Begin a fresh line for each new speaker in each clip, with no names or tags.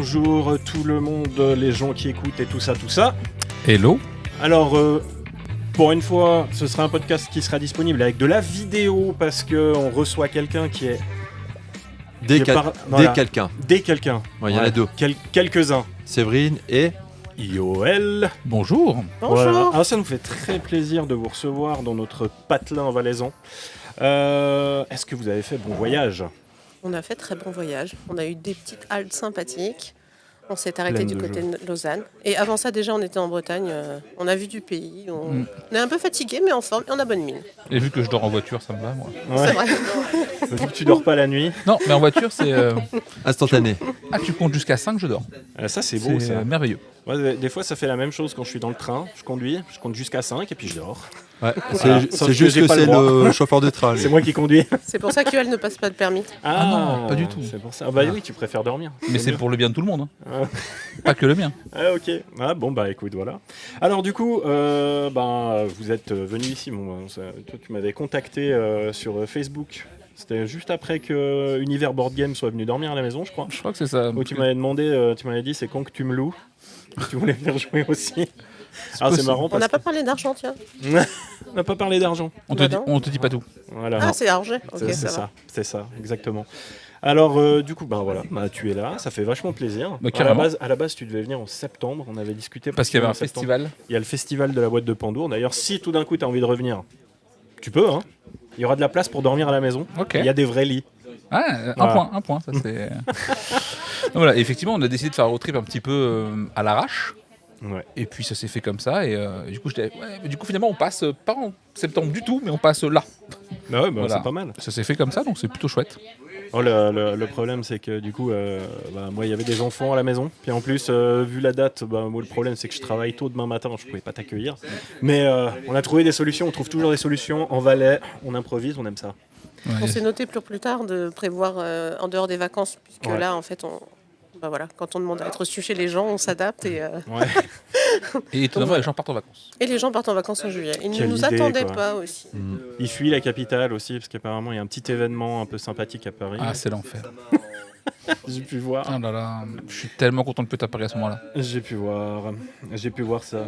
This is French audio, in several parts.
bonjour tout le monde, les gens qui écoutent et tout ça.
Hello.
Alors, pour une fois, ce sera un podcast qui sera disponible avec de la vidéo parce qu'on reçoit quelqu'un qui est...
quelqu'un.
Dès quelqu'un.
Ouais, il y en a deux.
Quelques-uns.
Séverine et...
Yoël.
Bonjour.
Voilà. Alors ça nous fait très plaisir de vous recevoir dans notre patelin valaisan. Est-ce que vous avez fait bon voyage ?
On a fait très bon voyage. On a eu des petites haltes sympathiques. On s'est arrêté
Pleine
du
de
côté de Lausanne. Et avant ça, déjà, on était en Bretagne. On a vu du pays. On est un peu fatigué, mais en forme. Et on a bonne mine.
Et vu que je dors en voiture, ça me va, moi.
Ouais.
C'est vrai.
Vu que tu dors pas la nuit.
Non, mais en voiture, c'est...
instantané.
Ah, tu comptes jusqu'à 5, je dors.
Ça, c'est beau, ça.
Merveilleux.
Ouais, des fois, ça fait la même chose quand je suis dans le train. Je compte jusqu'à 5 et puis je dors.
Ouais,
Voilà.
c'est juste que c'est le chauffeur de train.
C'est moi qui conduis.
C'est pour ça qu'Yoël ne passe pas de permis.
Ah non, pas du tout.
C'est pour ça. Ah bah oui, tu préfères dormir.
Mais c'est
mieux.
pour le bien de tout le monde.
Ah.
Pas que le mien.
Ah ok. Ah bon bah écoute voilà. Alors du coup vous êtes venu ici. Bon, toi tu m'avais contacté sur Facebook. C'était juste après que Univers Board Game soit venu dormir à la maison, je crois.
Je crois que c'est ça.
Où tu m'avais demandé, tu m'avais dit c'est quand que tu me loues. Tu voulais venir jouer aussi. Alors c'est marrant
On
parce
n'a pas parlé d'argent, tiens.
on n'a pas parlé d'argent.
On te dit pas tout.
Voilà.
Ah, c'est argent. Ok,
C'est
ça
ça,
va.
c'est ça, exactement. Alors du coup voilà, tu es là, ça fait vachement plaisir.
Bah, carrément.
À la base tu devais venir en septembre, on avait discuté
Parce qu'il y avait un
en septembre.
festival.
Il y a le festival de la boîte de Pandour. D'ailleurs, si tout d'un coup tu as envie de revenir, tu peux. Hein. Il y aura de la place pour dormir à la maison.
Ok.
Il y a des vrais lits.
Ah,
Voilà.
un point. Ça, c'est... Donc, voilà, effectivement, on a décidé de faire un road trip un petit peu à l'arrache.
Ouais.
Et puis ça s'est fait comme ça. Et du coup, finalement, on passe pas en septembre du tout, mais on passe là.
Bah ouais,
Voilà.
c'est pas mal.
Ça s'est fait comme ça, donc c'est plutôt chouette.
Oh, le problème, c'est que du coup, moi, il y avait des enfants à la maison. Puis en plus, vu la date, moi, le problème, c'est que je travaille tôt demain matin. Je pouvais pas t'accueillir. Mais on a trouvé des solutions. On trouve toujours des solutions. En Valais, on improvise, on aime ça.
Ouais.
On s'est noté pour plus tard de prévoir en dehors des vacances, puisque
Ouais.
là, en fait, quand on demande à être reçu chez les gens, on s'adapte
Ouais.
Et étonnamment, les gens partent en vacances.
et les gens partent en vacances en juillet. Ils ne
Quelle
nous
idée,
attendaient
quoi.
pas aussi.
Il fuit la capitale aussi, parce qu'apparemment, il y a un petit événement un peu sympathique à Paris.
Ah, c'est l'enfer.
J'ai pu voir.
Ah là là, je suis tellement content de peut-être à Paris à ce moment-là.
J'ai pu voir ça.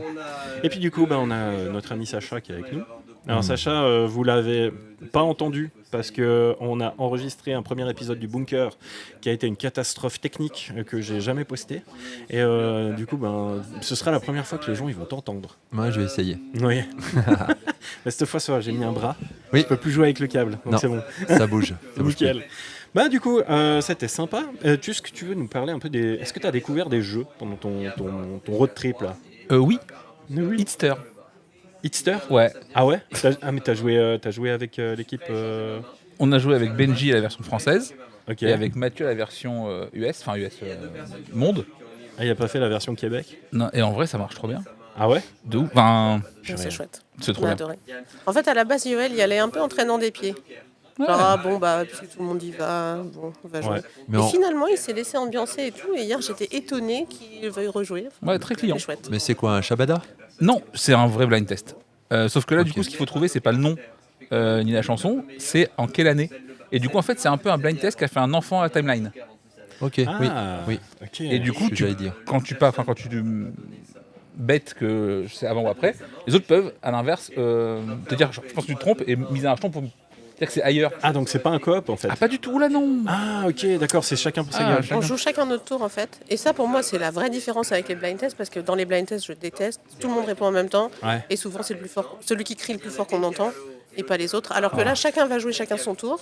Et puis du coup, on a notre ami Sacha qui est avec nous. Alors Sacha, vous l'avez pas entendu parce que on a enregistré un premier épisode du Bunker qui a été une catastrophe technique que j'ai jamais posté. Et du coup, ce sera la première fois que les gens ils vont t'entendre.
Moi, je vais essayer.
Oui. Mais cette fois, ça va, j'ai mis un bras.
Oui.
Je peux plus jouer avec le câble, donc
Non.
c'est bon.
Ça bouge. Ça bouge plus.
Nickel. Du coup, c'était sympa. Est-ce que tu veux nous parler un peu des... Est-ce que tu as découvert des jeux pendant ton road trip là ?
Oui,
Oui.
Hitster.
Hitster ?
Ouais.
Ah ouais ? Mais t'as joué avec l'équipe...
On a joué avec Benji à la version française
Ok.
et avec Mathieu à la version US monde.
Ah, il a pas fait la version Québec ?
Non, et en vrai, ça marche trop bien.
Ah ouais ?
De ouf. Enfin,
Purée.
C'est chouette.
c'est trop
On a
bien.
adoré. En fait, à la base, Yoël y allait un peu en traînant des pieds. Genre, puisque tout le monde y va, on va jouer.
Ouais.
Mais,
Et finalement, il s'est laissé ambiancer et tout. Et hier, j'étais étonnée qu'il veuille rejouer.
Ouais, très client.
C'est chouette.
mais c'est quoi, un Shabada ?
Non, c'est un vrai blind test. Sauf que là, du coup, ce qu'il faut trouver, c'est pas le nom ni la chanson, c'est en quelle année. Et du coup, en fait, c'est un peu un blind test qu'a fait un enfant à Timeline.
Ok, oui.
Ok.
Et du coup,
ce que j'allais dire.
quand tu bêtes que c'est avant ou après, les autres peuvent, à l'inverse, te dire, je pense que tu te trompes et miser un jeton pour dire que c'est ailleurs.
Ah, donc c'est pas un coop en fait.
Ah, pas du tout, là, non.
Ah, ok, d'accord, c'est chacun pour sa
Ah,
gueule.
On joue chacun notre tour en fait. Et ça pour moi c'est la vraie différence avec les blind tests parce que dans les blind tests je déteste, tout le monde répond en même temps
Ouais.
et souvent c'est le plus fort, celui qui crie le plus fort qu'on entend et pas les autres. Alors que là chacun va jouer chacun son tour.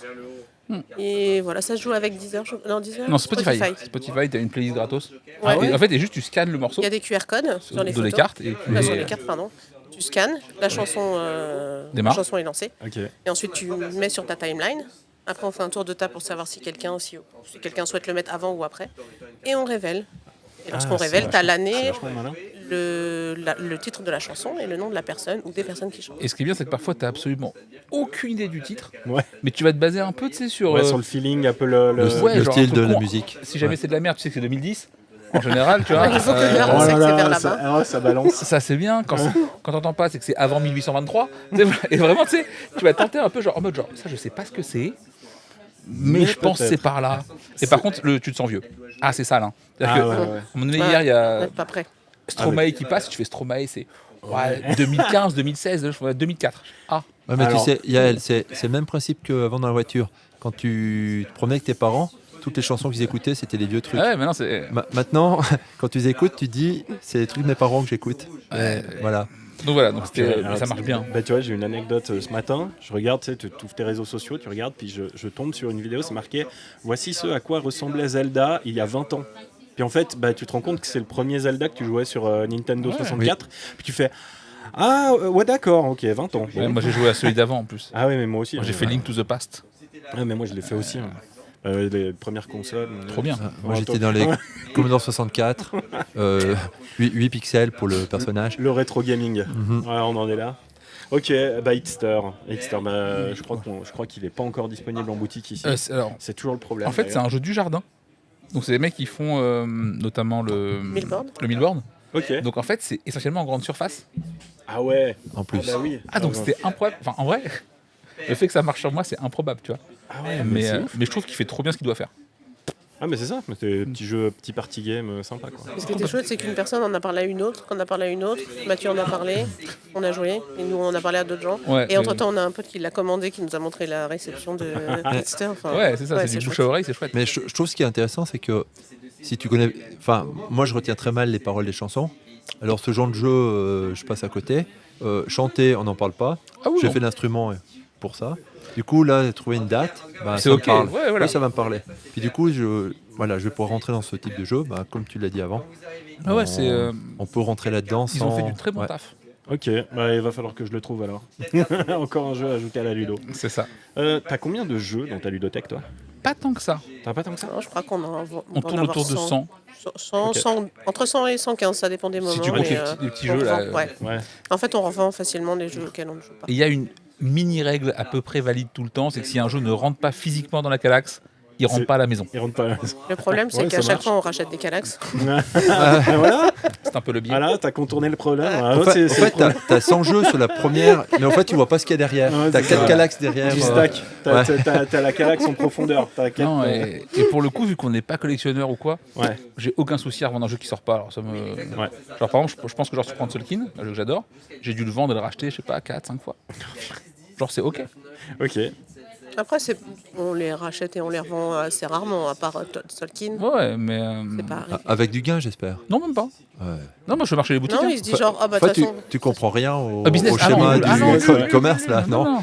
Et voilà, ça se joue avec Deezer. Deezer
Non, Spotify. Spotify, t'as une playlist gratos.
Ouais.
Et en fait, et juste tu scannes le morceau
Il y a des QR codes sur les
de
photos.
les cartes et
Sur les cartes, pardon. Tu scannes, la chanson
Démarre.
est lancée.
Ok.
Et ensuite tu mets sur ta timeline. Après on fait un tour de table pour savoir si quelqu'un souhaite le mettre avant ou après. Et on révèle. Et lorsqu'on
c'est
révèle, tu as
vachement-
l'année,
c'est vachement malin.
le titre de la chanson et le nom de la personne ou des personnes qui chantent.
Et ce qui est bien, c'est que parfois, t'as absolument aucune idée du titre,
Ouais.
mais tu vas te baser un peu, tu sais, sur...
Ouais, sur le feeling, un peu le...
Ouais,
Le
genre
style
un peu
de la
con.
musique.
Si jamais c'est de la merde, tu sais que c'est 2010, en général, tu vois.
Il faut que l'heure, on
Oh
sait
là
que c'est
là,
vers là-bas.
ça balance.
Ça c'est bien, quand t'entends pas, c'est que c'est avant 1823. Tu sais, et vraiment, tu sais, tu vas tenter un peu, genre, en mode, genre, ça je sais pas ce que c'est, mais je pense que c'est par là. Et par contre, tu te sens vieux. Ah, c'est ça là. C'est-à-dire que, à un moment donné, hier, il y a
Pas prêt.
Stromae qui passe. Tu fais Stromae, c'est 2015, 2016, 2004. Ah.
Ouais, mais
Alors-
tu sais, Yael, c'est le même principe qu'avant dans la voiture. Quand tu te promenais avec tes parents, toutes les chansons qu'ils écoutaient, c'était les vieux trucs.
Ouais, maintenant c'est.
Maintenant, quand tu les écoutes, tu te dis, c'est les trucs de mes parents que j'écoute. Voilà.
Donc voilà, donc
Alors,
ça marche bien.
Bah, tu vois, j'ai une anecdote ce matin. Je regarde, tu sais, tu ouvres tes réseaux sociaux, tu regardes, puis je tombe sur une vidéo, c'est marqué « Voici ce à quoi ressemblait Zelda il y a 20 ans ». Puis en fait, bah, tu te rends compte que c'est le premier Zelda que tu jouais sur Nintendo 64. Puis tu fais « Ah, ouais, d'accord, ok, 20 ans. »
Ouais, moi j'ai joué à celui d'avant en plus.
Ah oui, mais moi aussi.
Moi j'ai fait Link to the Past.
Ouais, mais moi je l'ai fait aussi. Les premières consoles.
Trop bien.
Moi, j'étais dans les Commodore 64, 8 pixels pour le personnage.
Le rétro gaming.
Mhm.
Ouais, on en est là. Ok, bah Hitster. Bah, je crois qu'il n'est pas encore disponible en boutique ici.
Alors,
C'est toujours le problème.
en fait, c'est un jeu du jardin. Donc c'est des mecs qui font notamment le Millboard.
Ok.
Donc en fait, c'est essentiellement en grande surface.
Ah ouais.
En plus.
Ah bah oui.
Ah donc c'était improbable. Enfin en vrai, le fait que ça marche sur moi, c'est improbable, tu vois.
Ah ouais,
Mais
c'est ouf.
je trouve qu'il fait trop bien ce qu'il doit faire.
Ah mais c'est ça. Mais c'est petit jeu, petit party game sympa quoi.
Ce qui était chouette, c'est qu'une personne en a parlé à une autre, qu'on a parlé à une autre, Mathieu en a parlé, on a joué, et nous on a parlé à d'autres gens.
Ouais,
Et entre-temps, on a un pote qui l'a commandé, qui nous a montré la réception de Hitster. Enfin,
Ouais, c'est ça, c'est du bouche à oreille, c'est chouette.
Mais je trouve ce qui est intéressant, c'est que si tu connais. Enfin, moi, je retiens très mal les paroles des chansons. Alors, ce genre de jeu, je passe à côté. Chanter, on n'en parle pas.
Ah oui,
J'ai
non.
fait l'instrument pour ça. Du coup, là, trouver une date, bah,
C'est
ça me
ok.
parle.
Ouais, voilà.
Oui, ça va me parler. Puis du coup, je vais pouvoir rentrer dans ce type de jeu, bah, comme tu l'as dit avant.
Ah ouais, c'est.
On peut rentrer là-dedans
Ils
sans.
ont fait du très bon
Ouais.
taf.
Ok, bah, il va falloir que je le trouve alors. Encore un jeu à ajouter à la ludo.
C'est ça.
T'as combien de jeux dans ta ludothèque toi?
Pas tant que ça.
T'as pas tant que ça?
non, je crois qu'on en
On tourne autour de 100.
100,
Ok.
100, entre 100 et 115, ça dépend des moments.
Si tu comptes
mais,
les petits
on
jeux là.
revend, ouais.
Ouais.
En fait, on revend facilement les jeux auxquels on ne joue pas.
Et il y a une mini règle à peu près valide tout le temps, c'est que si un jeu ne rentre pas physiquement dans la Calax, il rentre
C'est-
pas à la maison.
Il rentre pas.
Le problème, c'est
Ouais,
qu'à
ça
chaque
marche.
fois, on rachète des Calax.
Voilà.
C'est un peu le biais.
Voilà, t'as contourné le problème. Ah,
En
c'est-
fait,
c'est le problème.
t'as 100 jeux sur la première, mais en fait, tu vois pas ce qu'il y a derrière.
Ouais,
T'as
c'est
4
ça.
Calax derrière.
Tu stack. T'as la Calax en profondeur. T'as quatre-
Non, et pour le coup, vu qu'on n'est pas collectionneur ou quoi,
Ouais.
j'ai aucun souci à revendre un jeu qui sort pas. Alors ça me...
Ouais.
Genre par exemple, je pense que genre sur Sulkin, un jeu que j'adore, j'ai dû le vendre et le racheter, je sais pas, 4-5 fois. Genre c'est ok.
Ok.
Après, on les rachète et on les revend assez rarement, à part Tolkien.
Ouais, mais...
C'est pas arrivé.
Avec du gain, j'espère.
Non, même pas.
Ouais.
Non, moi je fais marcher les boutiques.
Non,
hein.
il se dit genre, ah bah de
Enfin,
toute façon,
tu comprends rien au,
business.
au
Ah non,
schéma
ah non,
du commerce là, non,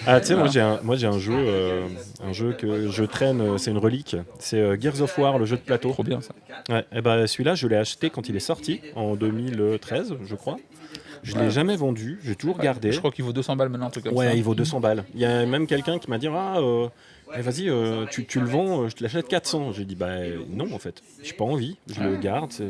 Ah, tu sais, moi j'ai un jeu que je traîne, c'est une relique. C'est Gears of War, le jeu de plateau.
Trop bien ça.
Ouais, et bah, celui-là, je l'ai acheté quand il est sorti, en 2013, je crois. Je l'ai jamais vendu, j'ai toujours gardé.
Je crois qu'il vaut 200 balles maintenant, un truc comme ça.
Ouais, il vaut 200 balles. Il y a même quelqu'un qui m'a dit vas-y, tu le vends, je te l'achète 400. J'ai dit non en fait, j'ai pas envie, je le garde. C'est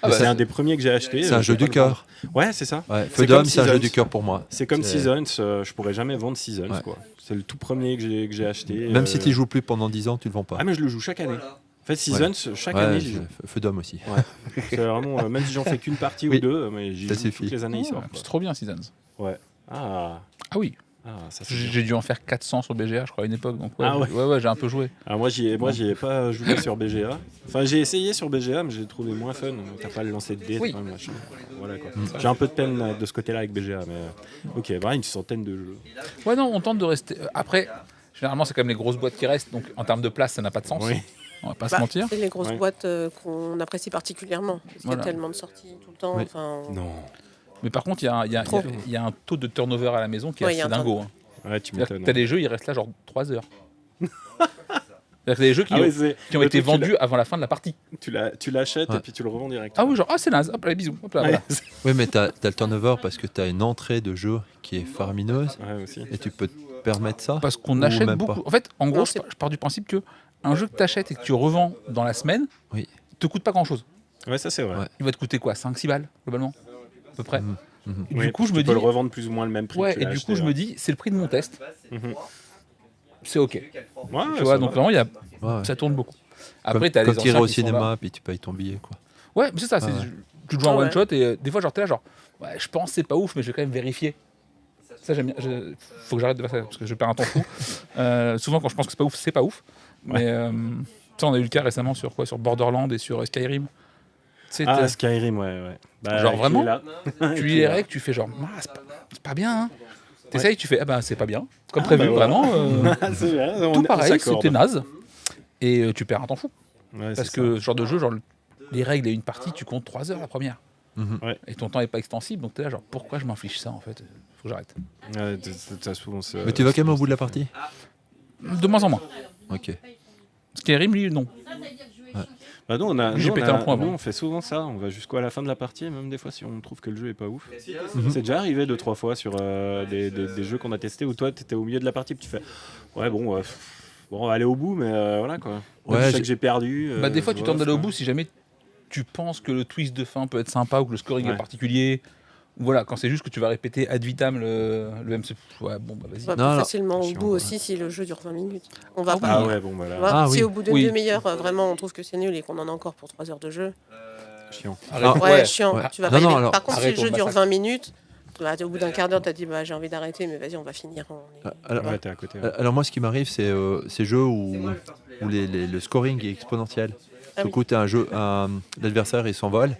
bah,
un des premiers que j'ai acheté.
C'est un jeu du cœur.
Ouais, c'est ça.
Ouais,
C'est
Feu d'homme,
comme
c'est un jeu
Seasons.
du cœur pour moi.
C'est comme
C'est-
Seasons, je pourrais jamais vendre Seasons
Ouais.
quoi. C'est le tout premier que j'ai acheté.
Même si tu joues plus pendant 10 ans, tu le vends pas.
Ah mais je le joue chaque année. En fait, Seasons, chaque année j'y joue.
Feu d'homme aussi.
C'est vraiment, même si j'en fais qu'une partie
Oui.
ou deux, mais j'y
Ça
joue
suffit.
toutes les années, il sort.
C'est trop bien, Seasons.
Ouais. Ah,
Ah oui,
ça c'est bien.
j'ai dû en faire 400 sur BGA, je crois, à une époque. Donc ouais,
Ah ouais.
ouais, j'ai un peu joué.
Alors moi j'y ai pas joué sur BGA. Enfin j'ai essayé sur BGA mais j'ai trouvé moins fun. T'as pas le lancer de dés,
Oui.
t'as pas le machin. Voilà quoi. J'ai un peu de peine de ce côté-là avec BGA mais ok, une centaine de jeux.
Ouais, non, on tente de rester. Après, généralement, c'est quand même les grosses boîtes qui restent, donc en termes de place, ça n'a pas de sens.
Oui.
On va pas se mentir.
c'est les grosses
Ouais.
boîtes qu'on apprécie particulièrement. Parce qu'il y
Voilà.
a tellement de sorties tout le temps.
Oui.
Enfin,
Non.
Mais par contre, il y a un taux de turnover à la maison qui est
Ouais, il y a
assez
un
dingo. Hein.
Ouais, tu
C'est-à-dire que
m'étonnes.
t'as des jeux, ils restent là genre 3 heures. C'est-à-dire que t'as des jeux qui,
Ah ouais, c'est-
qui ont
le
été
truc,
vendus avant la fin de la partie.
Tu l'achètes
Ouais.
et puis tu le revends direct.
Ah oui, genre, c'est naze, hop là, bisous. Hop là,
Ouais,
voilà.
Oui, mais t'as le turnover parce que t'as une entrée de jeu qui est faramineuse
ouais, aussi.
et tu peux te permettre ça.
Parce qu'on
Ou
achète
même
beaucoup.
pas.
En fait, en gros,
Non,
je pars du principe que un jeu que tu achètes et que tu revends dans la semaine,
Oui.
te coûte pas grand-chose.
Ouais, ça c'est vrai.
Ouais.
Il va te coûter quoi, 5-6 balles, globalement à peu près.
Mhm. Mhm.
Et
Oui,
du coup, je
tu
me
peux
dis.
le revendre plus ou moins le même prix.
Ouais,
que tu
et
l'as
du
acheté,
coup, je
ouais.
me dis, c'est le prix de mon test.
Mhm.
C'est ok.
Ouais,
Tu vois, donc vraiment,
Ouais, ouais.
ça tourne beaucoup.
Comme,
Après, tu as les
comme t'irais
anciens
au
qui sont là.
cinéma puis tu payes ton billet quoi.
Ouais, mais c'est ça.
Ah ouais.
Tu te joues en
Ah ouais.
one shot et des fois, genre, t'es là, genre, ouais, je pense que c'est pas ouf, mais je vais quand même vérifier. Ça, j'aime bien. Faut que j'arrête de faire ça parce que je perds un temps fou. Souvent, quand je pense que c'est pas ouf. Mais ça, on a eu le cas récemment sur Borderlands et sur Skyrim.
Ah, Skyrim, ouais. Bah,
genre vraiment,
là.
tu lis les règles, tu fais genre, c'est pas bien. Hein. T'essayes, tu fais, c'est pas bien. Comme prévu, vraiment.
C'est vrai,
tout pareil, c'était naze. Et tu perds un temps fou.
Ouais,
parce que ce genre de jeu, genre les règles et une partie, tu comptes 3 heures la première.
Ouais.
Et ton temps est pas extensible, donc t'es là genre pourquoi je m'inflige ça en fait. Faut que j'arrête.
Ouais, t'as souvent
Mais tu vas quand même au bout de la partie?
De moins en moins.
Ok.
Skyrim, lui, non.
Bah nous,
J'ai pété un point
nous,
avant.
on fait souvent ça, on va jusqu'à la fin de la partie, et même des fois si on trouve que le jeu est pas ouf. C'est déjà arrivé 2-3 fois sur des jeux qu'on a testés où toi t'étais au milieu de la partie et tu fais ouais bon on va aller au bout mais voilà quoi.
Ouais,
je sais que j'ai perdu.
Des fois, tu
vois,
tentes d'aller au bout si jamais tu penses que le twist de fin peut être sympa ou que le scoring est particulier. Voilà, quand c'est juste que tu vas répéter ad vitam le même. Ouais, bon, bah vas-y.
On va plus facilement au bout aussi si le jeu dure 20 minutes. On va pas.
Ah ouais, bon voilà.
Si au bout d'une demi-heure, vraiment, on trouve que c'est nul et qu'on en a encore pour 3 heures de jeu.
Chiant.
Chiant.
Ouais.
Tu vas pas y aller. Par contre, si
arrête
le jeu
ton
dure
massacre.
20 minutes, au bout d'un quart d'heure, t'as dit j'ai envie d'arrêter, mais vas-y, on va finir.
Ouais, t'es à côté. Ouais.
Alors moi, ce qui m'arrive, c'est ces jeux où le scoring est exponentiel. Du coup, t'as l'adversaire, il s'envole.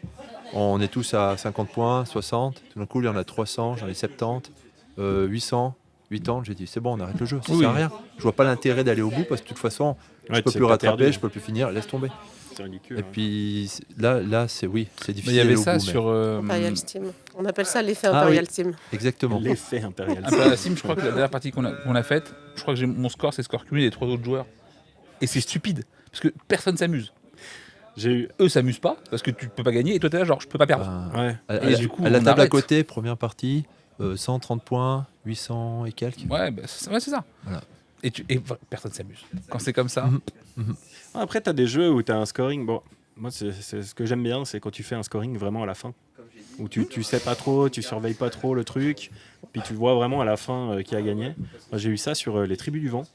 On est tous à 50 points, 60. Tout d'un coup, il y en a 300, j'en ai 70, 800, 80. J'ai dit, c'est bon, on arrête le jeu. Ça sert à rien. Je vois pas l'intérêt d'aller au bout parce que de toute façon, je peux plus rattraper, je peux plus finir. Laisse tomber.
C'est ridicule.
Et puis là, c'est difficile.
Mais il y avait
d'aller au
ça
bout,
sur.
Imperial Steam. On appelle ça l'effet Imperial Steam.
Exactement.
L'effet impérial.
Imperial Sim, je crois que la dernière partie qu'on a faite, je crois que mon score, c'est le score cumulé des 3 autres joueurs. Et c'est stupide parce que personne s'amuse. Eux s'amusent pas parce que tu peux pas gagner et toi t'es là genre je peux pas perdre.
Ouais.
Du coup,
à la
on
table à
arrête.
côté, première partie, 130 points, 800 et quelques.
Ouais, c'est ça.
Voilà.
Et personne s'amuse. Quand c'est comme ça.
Après, t'as des jeux où t'as un scoring. Bon, moi, c'est ce que j'aime bien, c'est quand tu fais un scoring vraiment à la fin. Où tu sais pas trop, tu surveilles pas trop le truc. Puis tu vois vraiment à la fin qui a gagné. Moi, j'ai eu ça sur les Tribus du Vent.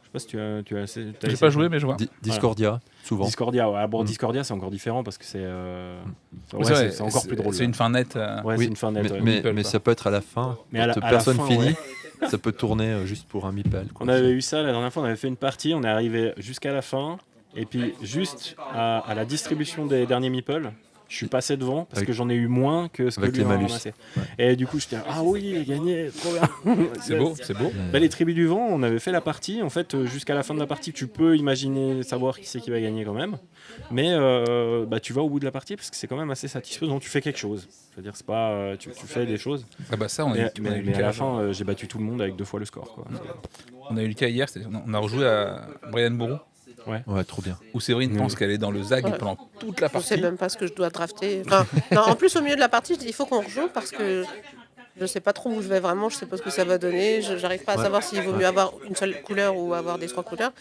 Je sais pas si tu as
J'ai pas joué, mais je vois.
Discordia, souvent.
Discordia, ouais. Bon, Discordia, c'est encore différent parce que c'est c'est encore plus drôle.
C'est une fin nette.
Ouais, c'est une fin nette.
Mais ça peut être à la fin.
Mais à la
personne
fin,
finit. Ça peut tourner juste pour un meeple.
On avait eu ça la dernière fois, on avait fait une partie, on est arrivé jusqu'à la fin, et puis juste à la distribution des derniers meeples, je suis passé devant parce que j'en ai eu moins que ce que lui
les
en a
malus.
ramassé. Et du coup, j'étais ah oui, il a gagné, trop bien.
C'est beau.
Bah, les Tribus du Vent, on avait fait la partie. En fait, jusqu'à la fin de la partie, tu peux imaginer savoir qui c'est qui va gagner quand même. Mais tu vas au bout de la partie parce que c'est quand même assez satisfaisant. Tu fais quelque chose. Je veux dire, c'est pas tu fais des choses.
Ça, on a eu
Mais
le
à
cas.
la fin, j'ai battu tout le monde avec 2 fois le score. Quoi.
On a eu le cas hier, on a rejoué à Brian Bourreau,
Ouais, trop bien.
où Séverine pense qu'elle est dans le ZAG pendant toute la
Je
partie.
sais même pas ce que je dois drafter. Non, en plus, au milieu de la partie, je dis il faut qu'on rejoue parce que je sais pas trop où je vais vraiment, je sais pas ce que ça va donner. J'arrive pas à savoir s'il vaut mieux avoir une seule couleur ou avoir des 3 couleurs.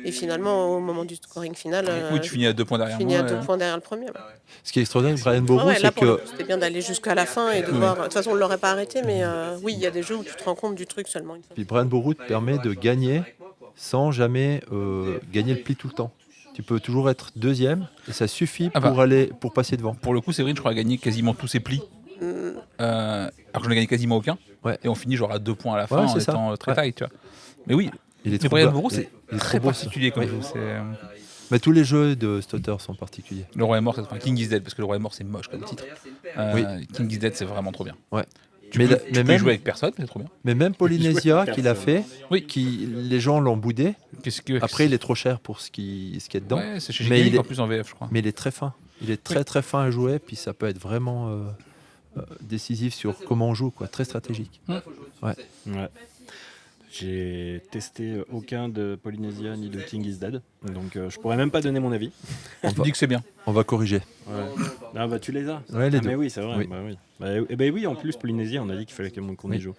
Et finalement, au moment du scoring final,
Oui, tu finis à 2 points derrière
je finis
moi.
à 2 points derrière le premier.
Ce qui est extraordinaire avec Brian Bourreau,
Là,
c'est
pour le
que
coup, c'était bien d'aller jusqu'à la fin et de voir. De toute façon, on l'aurait pas arrêté, mais oui, il y a des jeux où tu te rends compte du truc seulement une fois.
puis Brian Bourreau te permet de gagner sans jamais gagner le pli tout le temps. Tu peux toujours être deuxième et ça suffit pour passer devant.
Pour le coup, Séverine, je crois, a gagné quasiment tous ses plis. Alors que j'en ai gagné quasiment aucun.
Ouais.
Et on finit genre à 2 points à la fin en
c'est ça.
étant très tight, tu vois. Mais oui,
Il est
mais
trop
Brian
beau.
Bourreau, c'est
Il est
très
trop beau,
particulier comme
ça.
jeu. C'est,
Mais tous les jeux de Stotter sont particuliers.
Le Roi est mort, enfin King is Dead, parce que Le Roi est mort, c'est moche comme titre. King is Dead, c'est vraiment trop bien.
Ouais.
Tu peux y jouer avec personne, mais c'est trop bien.
Mais même Polynesia qu'il a fait,
Oui.
les gens l'ont boudé.
Qu'est-ce que...
Après, il est trop cher pour ce qu'il y a dedans.
Ouais, c'est chez
Mais
Gaming
il
en
est-
plus en VF, je crois.
Mais il est très fin. Il est très très fin à jouer, puis ça peut être vraiment décisif sur comment on joue, quoi. Très stratégique.
Ouais. J'ai testé aucun de Polynesia ni de King is Dead, donc je pourrais même pas donner mon avis.
Tu dis que c'est bien.
On va corriger.
Ouais. Ah bah tu les as.
Ouais, les
Ah,
deux.
mais oui, c'est vrai.
Oui.
Bah, oui. Bah oui, en plus Polynésie, on a dit qu'il fallait qu'on y joue.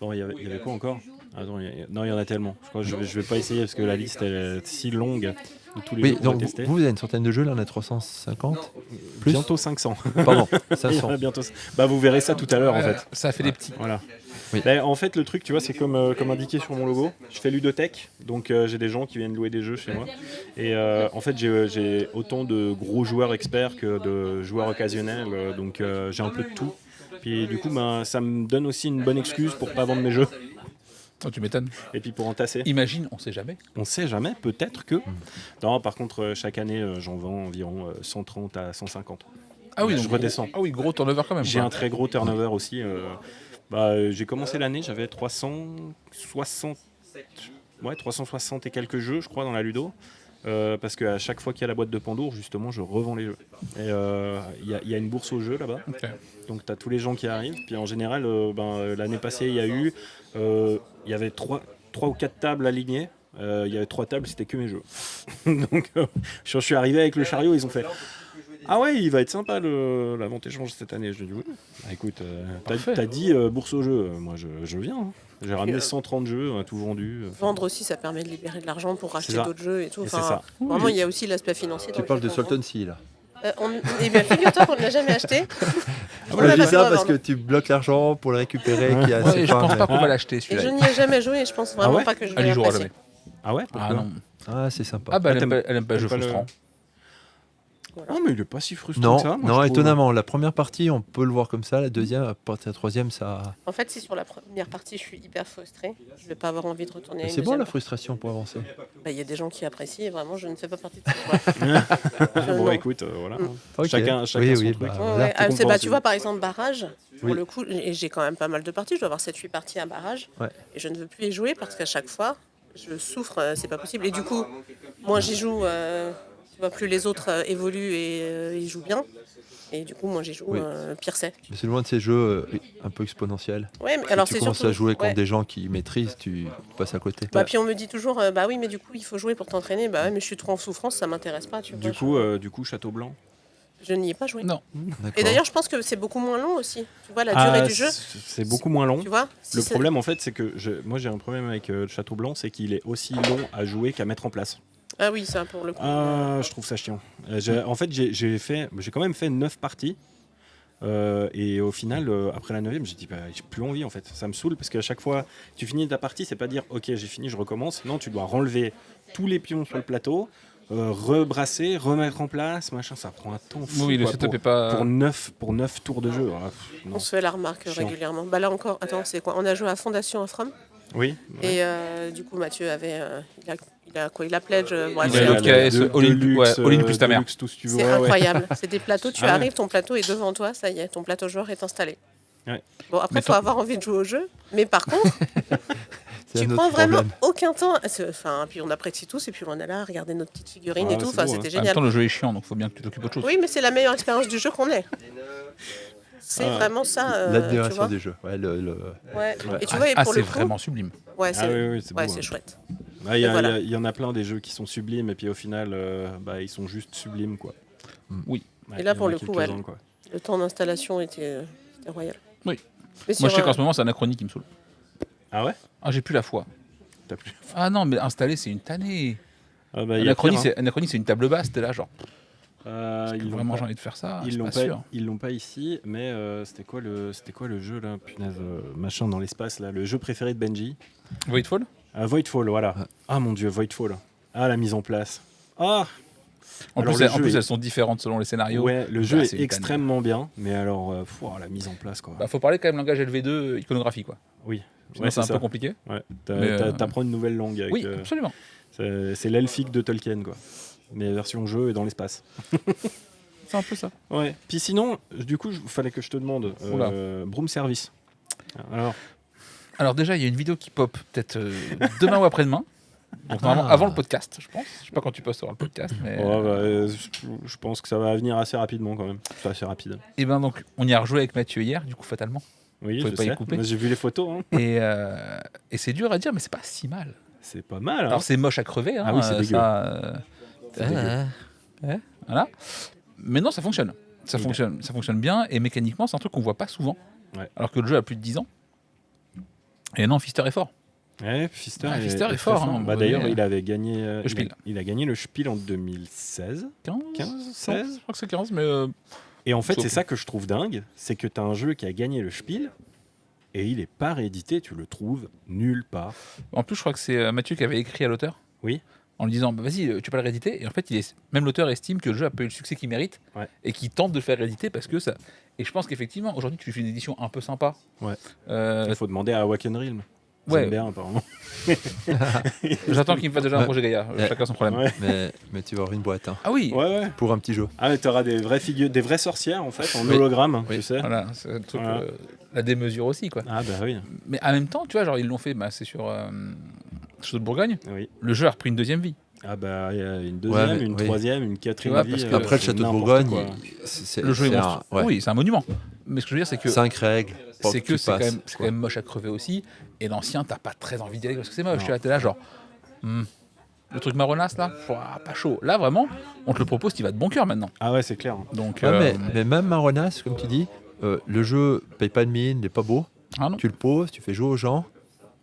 Bon, il y avait quoi encore? Attends, non, il y en a tellement. Je crois que je vais pas essayer parce que la liste elle est si longue de tous les
Oui,
jeux qu'on va
donc
tester.
vous avez une centaine de jeux, là on a 350. Plus
Bientôt 500.
Pardon,
Il y en
500.
a bientôt. Bah vous verrez ça tout à l'heure en fait.
Ça a fait des petits.
Voilà.
Oui.
Bah, en fait, le truc, tu vois, c'est comme indiqué sur mon logo. Je fais ludothèque, donc j'ai des gens qui viennent louer des jeux chez moi. Et en fait, j'ai autant de gros joueurs experts que de joueurs occasionnels, donc j'ai un peu de tout. Puis du coup, ben, ça me donne aussi une bonne excuse pour pas vendre mes jeux.
Oh, tu m'étonnes.
Et puis pour entasser.
Imagine, on sait jamais.
On sait jamais, peut-être que. Non, par contre, chaque année, j'en vends environ 130 à 150.
Ah oui,
je redescends.
Ah oui, gros turnover quand même.
J'ai un très gros turnover aussi. J'ai commencé l'année, j'avais 360 et quelques jeux, je crois, dans la Ludo. Parce qu'à chaque fois qu'il y a la boîte de Pandour, justement, je revends les jeux. Et il y a une bourse aux jeux là-bas.
Okay.
Donc tu as tous les gens qui arrivent. Puis en général, l'année passée, il y avait 3 ou 4 tables alignées. Il y avait 3 tables, c'était que mes jeux. Donc je suis arrivé avec le chariot, ils ont fait ah ouais, il va être sympa la vente échange cette année. Je dis oui. Écoute, t'as dit bourse aux jeux, moi je viens. Hein. J'ai ramené 130 jeux, on a tout vendu.
Vendre aussi, ça permet de libérer de l'argent pour racheter d'autres jeux et tout.
Et c'est ça.
Vraiment, il y a aussi l'aspect financier.
Tu parles de Salton Sea là.
Eh bien, figure-toi qu'on ne l'a jamais acheté.
Je dis ça parce que tu bloques l'argent pour le récupérer.
Je pense pas qu'on va l'acheter
Et
celui-là.
je n'y ai jamais joué et je pense vraiment pas que je vais
Elle y jouera
l'apprécier.
jamais.
Ah ouais, pourquoi?
Ah non.
Ah, c'est sympa.
Ah bah elle aime pas le jeu frustrant.
Voilà. Oh, mais il est pas si frustrant que ça.
Non, étonnamment. La première partie, on peut le voir comme ça. La deuxième, à partir de la troisième, ça.
En fait, si sur la première partie, je suis hyper frustrée, je vais pas avoir envie de retourner.
C'est bon la frustration pour avancer.
Il y a des gens qui apprécient et vraiment, je ne fais pas partie de ça.
Bon, écoute, voilà.
Okay.
Chacun son truc.
Tu vois, par exemple, Barrage, pour le coup, et j'ai quand même pas mal de parties. Je dois avoir 7-8 parties à Barrage.
Ouais.
Et je ne veux plus y jouer parce qu'à chaque fois, je souffre, c'est pas possible. Et du coup, moi, j'y joue. Tu vois, plus les autres évoluent et ils jouent bien. Et du coup, moi, j'y joue, pire c'est.
Mais c'est loin de ces jeux un peu exponentiels.
Ouais, mais alors
si
c'est
tu commences
surtout,
à jouer contre des gens qui maîtrisent, tu passes à côté.
Puis on me dit toujours, bah oui, mais du coup, il faut jouer pour t'entraîner. Bah ouais, mais je suis trop en souffrance, ça m'intéresse pas. Tu vois,
du coup, Château Blanc.
Je n'y ai pas joué.
Non.
Et d'ailleurs, je pense que c'est beaucoup moins long aussi. Tu vois, la durée du jeu.
C'est beaucoup moins long.
Tu vois,
le problème, en fait, c'est que moi, j'ai un problème avec Château Blanc, c'est qu'il est aussi long à jouer qu'à mettre en place.
Ah oui, ça pour le coup.
Je trouve ça chiant. En fait, j'ai quand même fait 9 parties. Et au final, après la 9e, j'ai dit j'ai plus envie en fait. Ça me saoule parce qu'à chaque fois, tu finis ta partie, c'est pas dire ok, j'ai fini, je recommence. Non, tu dois renlever tous les pions sur le plateau, rebrasser, remettre en place, machin. Ça prend un temps fou.
Oui, le setup est pas.
Pour 9 tours de jeu.
On se fait la remarque régulièrement. Bah là encore, attends, c'est quoi? On a joué à Fondation Afram.
Oui.
Et du coup, Mathieu avait. Il a pledge.
Il a l'OKS Olympus ta mère.
C'est incroyable. C'est des plateaux, tu arrives, ton plateau est devant toi, ça y est, ton plateau joueur est installé.
Ouais.
Bon, après, il faut avoir envie de jouer au jeu, mais par contre, tu prends vraiment aucun temps. Enfin, puis on apprécie tous, et puis on est là à regarder notre petite figurine et tout. Enfin, c'était génial.
En même temps, le jeu est chiant, donc il faut bien que tu t'occupes autre chose.
Oui, mais c'est la meilleure expérience du jeu qu'on ait. C'est vraiment ça.
L'admiration du jeu.
Ouais. Et tu vois, et pour
c'est
le coup,
vraiment sublime.
Ouais, c'est
beau,
chouette.
Il y en a plein des jeux qui sont sublimes et puis au final, ils sont juste sublimes, quoi.
Oui.
Et là, pour le coup, le temps d'installation était royal.
Oui. Moi, je sais qu'en ce moment, c'est Anachronie qui me saoule.
Ah ouais?
Ah, j'ai plus la foi.
T'as plus la foi.
Ah non, mais installer, c'est une tannée.
Anachronie,
c'est une table basse, t'es là, genre.
Vraiment
j'ai envie de faire ça.
Ils l'ont pas ici, mais c'était quoi le jeu là, punaise, machin dans l'espace là, le jeu préféré de Benji?
Voidfall.
Voidfall, voilà. Ah mon dieu, Voidfall. Ah, la mise en place. Ah.
En plus, elles sont différentes selon les scénarios.
Ouais, le jeu est extrêmement bien, mais alors la mise en place quoi.
Faut parler quand même langage LV2 iconographie quoi.
Oui.
Sinon, c'est un peu compliqué.
Ouais. T'apprends une nouvelle langue. Avec,
oui, absolument.
C'est l'elfique de Tolkien quoi. Mais version jeu et dans l'espace.
C'est un peu ça.
Ouais. Puis sinon, du coup, il fallait que je te demande Broom Service. Alors
déjà, il y a une vidéo qui pop peut-être demain ou après-demain. Donc normalement avant le podcast, je pense. Je sais pas quand tu posteras le podcast, mais
je pense que ça va venir assez rapidement quand même. C'est assez rapide.
Et ben donc, on y a rejoué avec Mathieu hier, du coup fatalement.
Oui, je sais. J'ai vu les photos. Hein.
Et c'est dur à dire, mais c'est pas si mal.
C'est pas mal. Hein.
Alors c'est moche à crever. Hein,
ah oui, c'est dégueu.
Voilà. Mais non, ça fonctionne. Ça fonctionne bien et mécaniquement, c'est un truc qu'on voit pas souvent.
Ouais.
Alors que le jeu a plus de 10 ans. Et non, Pfister est fort.
Ouais, Pfister
est fort. Hein,
d'ailleurs, il avait gagné
le Spiel.
Il a gagné le Spiel en 2016. 15 16
je crois que c'est 15, mais.
Et en fait, c'est ça que je trouve dingue, c'est que tu as un jeu qui a gagné le Spiel et il est pas réédité, tu le trouves nulle part.
En plus, je crois que c'est Mathieu qui avait écrit à l'auteur.
Oui.
En lui disant vas-y, tu peux le rééditer. Et en fait, même l'auteur estime que le jeu a pas eu le succès qu'il mérite et qu'il tente de le faire rééditer parce que ça. Et je pense qu'effectivement, aujourd'hui, tu lui fais une édition un peu sympa.
Ouais.
Euh,
Il faut demander à Wacken Realm.
Ouais.
Bien, apparemment.
J'attends qu'il me fasse déjà un projet Gaïa. Chacun son problème.
Ouais.
Mais tu vas avoir une boîte
Ah oui.
Ouais.
pour un petit jeu.
Ah, mais t'auras des vraies figures, des vraies sorcières en fait, en
Oui.
hologramme,
Oui.
tu sais.
Voilà, c'est un truc,
Voilà.
la démesure aussi, quoi.
Ah, bah oui.
Mais en même temps, tu vois, genre, ils l'ont fait, c'est sur Château de Bourgogne.
Oui.
Le jeu a repris une deuxième vie.
Ah, bah, il y a une deuxième,
Ouais, mais-
une
oui.
troisième, une quatrième
Tu vois,
vie.
parce que
Après, le
c'est
château de
n'importe
Bourgogne,
quoi.
Le jeu est monstrueux.
ouais.
Oui, c'est un monument. Mais ce que je veux dire, c'est que
5 règles. pour
c'est
tu
que c'est quand,
passes,
même, c'est
quoi.
quand même moche à crever aussi. Et l'ancien, t'as pas très envie d'y aller parce que c'est moche.
Non.
Tu vois, t'es là, genre. Le truc marronasse, là, pas chaud. Là, vraiment, on te le propose, tu vas de bon cœur maintenant.
Ah, ouais, c'est clair.
Donc,
Ouais, mais même Marronas, comme tu dis, le jeu paye pas de mine, il est pas beau.
ah non.
Tu le poses, tu fais jouer aux gens,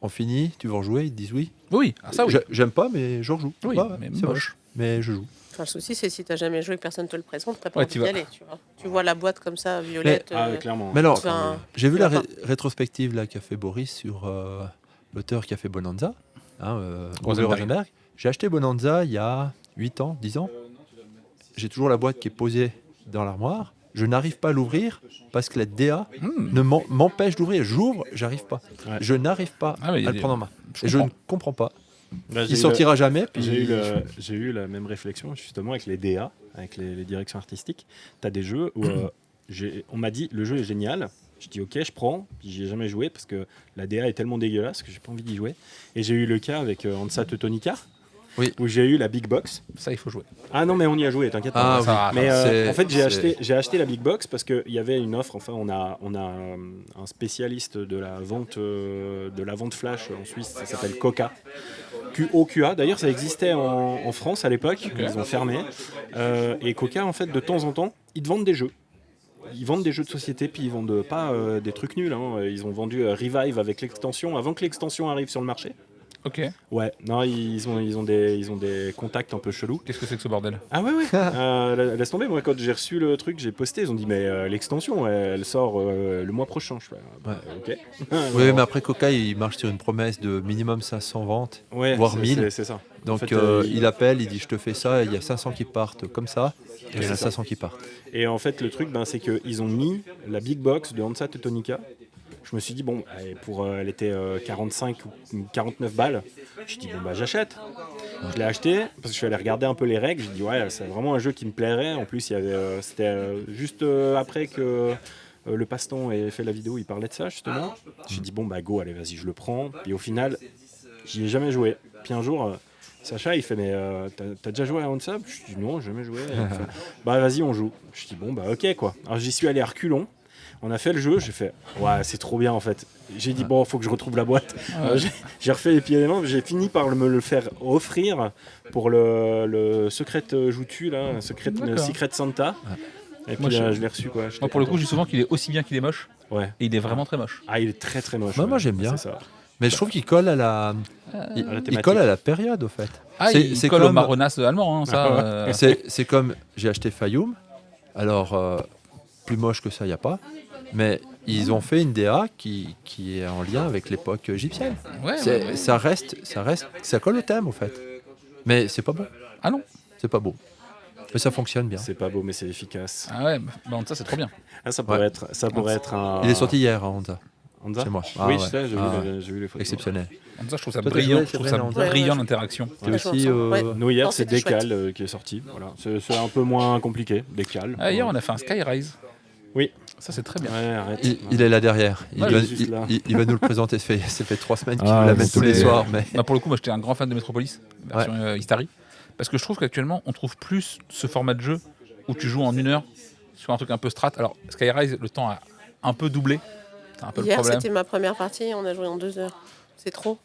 on finit, tu veux rejouer, ils te disent oui.
Oui, ça oui.
J'aime pas, mais je rejoue.
Oui,
Ouais,
mais
c'est
moche.
Mais je joue.
Enfin, le souci, c'est si t'as jamais joué et que personne te le présente, t'as pas
Ouais,
envie
tu
d'y
vas.
aller, tu vois. Tu vois la boîte comme ça, violette.
Ah, ouais, clairement.
Mais alors,
Enfin,
j'ai vu
tu
la
vas
rétrospective là, qu'a fait Boris sur l'auteur qui a fait Bonanza,
Rosenberg.
Uwe Rosenberg. J'ai acheté Bonanza il y a 8 ans, 10 ans. J'ai toujours la boîte qui est posée dans l'armoire. Je n'arrive pas à l'ouvrir parce que la DA ne m'empêche d'ouvrir. J'ouvre, j'arrive pas.
Ouais.
Je n'arrive pas
Ah, mais il y a
à le
des-
prendre en main.
Je
Et je ne
comprends.
comprends pas.
Bah, j'ai
Il
eu
sortira jamais. Puis
J'ai eu la même réflexion justement avec les DA, avec les directions artistiques. Tu as des jeux où on m'a dit le jeu est génial. Je dis ok, je prends. Puis j'y ai jamais joué parce que la DA est tellement dégueulasse que j'ai pas envie d'y jouer. Et j'ai eu le cas avec Hansa Teutonica,
Oui.
où j'ai eu la Big Box.
Ça, il faut jouer.
Ah non, mais on y a joué, t'inquiète
Ah
pas.
oui.
Ça va.
Mais
C'est-
en fait,
c'est-
j'ai acheté la Big Box parce qu'il y avait une offre. Enfin, on a un spécialiste de la vente flash en Suisse, ça s'appelle Coca. QOQA. D'ailleurs, ça existait en France à l'époque. Ils ont fermé. Et Coca, en fait, de temps en temps, ils te vendent des jeux. Ils vendent des jeux de société, puis ils vendent pas des trucs nuls. Hein. Ils ont vendu Revive avec l'extension avant que l'extension arrive sur le marché.
Ok.
Ouais, non, ils ont des contacts un peu chelous.
Qu'est-ce que c'est que ce bordel?
Ah ouais. Laisse tomber, moi quand j'ai reçu le truc, j'ai posté, ils ont dit mais l'extension elle sort le mois prochain. Je fais, ok.
Oui, mais après Coca, il marche sur une promesse de minimum 500 ventes,
Ouais,
voire
c'est-
1000.
c'est ça.
Donc
En fait,
il appelle, il dit je te fais ça, et il y a 500 qui partent comme ça, et il y en a
c'est ça.
500 qui partent.
Et en fait le truc c'est qu'ils ont mis la Big Box de Hansa Teutonica. Je me suis dit bon, elle était 45 ou 49 balles. Je me dit bon j'achète. Je l'ai acheté parce que je suis allé regarder un peu les règles. J'ai dit ouais c'est vraiment un jeu qui me plairait. En plus il y avait c'était juste après que le passe-temps ait fait la vidéo, il parlait de ça justement. J'ai dit bon go allez vas-y je le prends. Puis au final j'y ai jamais joué. Puis un jour Sacha il fait mais t'as déjà joué à Hansa? Je dis non j'ai jamais joué. Il fait, bah vas-y on joue. Je dis bon ok quoi. Alors j'y suis allé à reculons. On a fait le jeu, j'ai fait ouais c'est trop bien en fait. J'ai dit bon faut que je retrouve la boîte. J'ai refait les pieds et les mains, j'ai fini par me le faire offrir pour le Secret Joutu là, Secret Santa. Et puis
Moi,
je l'ai reçu quoi.
Moi, pour le coup, je dis souvent qu'il est aussi bien qu'il est moche.
Ouais.
Et il est vraiment très moche.
Ah il est très très moche.
Moi, j'aime bien.
C'est ça.
Mais je trouve qu'il colle à la, il
thématique.
colle à la période au fait.
Ah,
C'est-
il
c'est
colle au
comme-
marronasse allemand, hein, ça.
C'est comme j'ai acheté Fayoum, alors plus moche que ça, il n'y a pas, mais ils ont fait une DA qui est en lien avec l'époque égyptienne.
Ouais,
C'est-
ouais.
ça colle au thème au fait. Mais c'est pas bon,
Ah non.
c'est pas beau. Mais ça fonctionne bien.
C'est pas beau mais c'est efficace.
Ah ouais, ça c'est trop bien.
Ah, ça pourrait être un.
Il est sorti hier à Honda,
Honda
chez moi.
Oui,
Ah
je sais, j'ai
ouais.
vu les photos.
Exceptionnel.
Ça, je trouve ça
Toi, t'as
brillant.
joué,
Je trouve
c'est
ça
vrai,
Ouais,
brillant
ouais,
l'interaction.
T'es
Ouais,
aussi
je pense, ouais.
Nous hier
Non,
c'est
c'était chouette.
Décal qui est sorti. Voilà. C'est un peu moins compliqué. Décal.
Ah, hier, on a fait un Skyrise.
Oui.
Ça, c'est très bien.
Ouais, arrête.
Il est là derrière. Il,
Ouais,
va,
il est juste là.
il va nous le présenter. Ça fait 3 semaines qu'il
Ah,
nous l'amène tous les
c'est-
soirs. Mais
Bah, pour le coup, moi j'étais un grand fan de Metropolis, version Istari, parce que je trouve qu'actuellement on trouve plus ce format de jeu où tu joues en 1 heure sur un truc un peu strat. Alors Skyrise, le temps a un peu doublé, c'est un peu le
Hier,
problème.
c'était ma première partie, on a joué en 2 heures. C'est trop.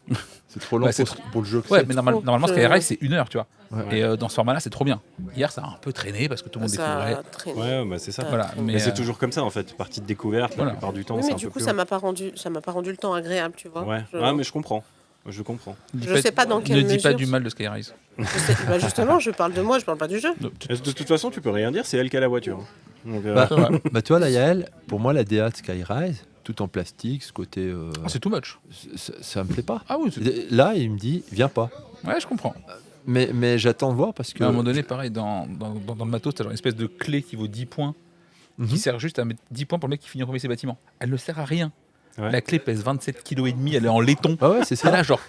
c'est trop long
Ouais, c'est
pour le jeu. que
Ouais,
c'est.
mais
trop.
normalement
Je-
Skyrise c'est 1 heure, tu vois.
Ouais.
Et dans ce format-là, c'est trop bien. Hier, ça a un peu traîné parce que tout le monde découvrait.
Ça traîne.
Ouais, bah c'est ça.
Voilà,
Mais c'est toujours comme ça en fait, partie de découverte
Voilà.
la plupart du temps.
Oui,
c'est
mais
un
du
peu
coup,
plus
ça
long.
m'a pas rendu le temps agréable, tu vois.
Ouais.
Je-
Ouais, mais je comprends.
Je sais pas dans quelle
Ne dis pas
mesure.
du mal de Skyrise.
Bah, justement, je parle de moi, je parle pas du jeu.
De toute façon, tu peux rien dire, c'est elle qui a la voiture. Donc,
Bah, tu vois, là, Yael, pour moi, la DA de Skyrise, tout en plastique, ce côté.
Ah, c'est too much.
Ça me plaît pas.
Ah oui,
Là, il me dit, viens pas.
ouais, je comprends.
Mais j'attends de voir parce que.
À un moment donné, pareil, dans le matos, t'as genre une espèce de clé qui vaut 10 points qui sert juste à mettre 10 points pour le mec qui finit en premier ses bâtiments. Elle ne sert à rien.
Ouais.
La clé pèse 27,5 kg, elle est en laiton.
Ah ouais, c'est
C'est
ça.
là, genre,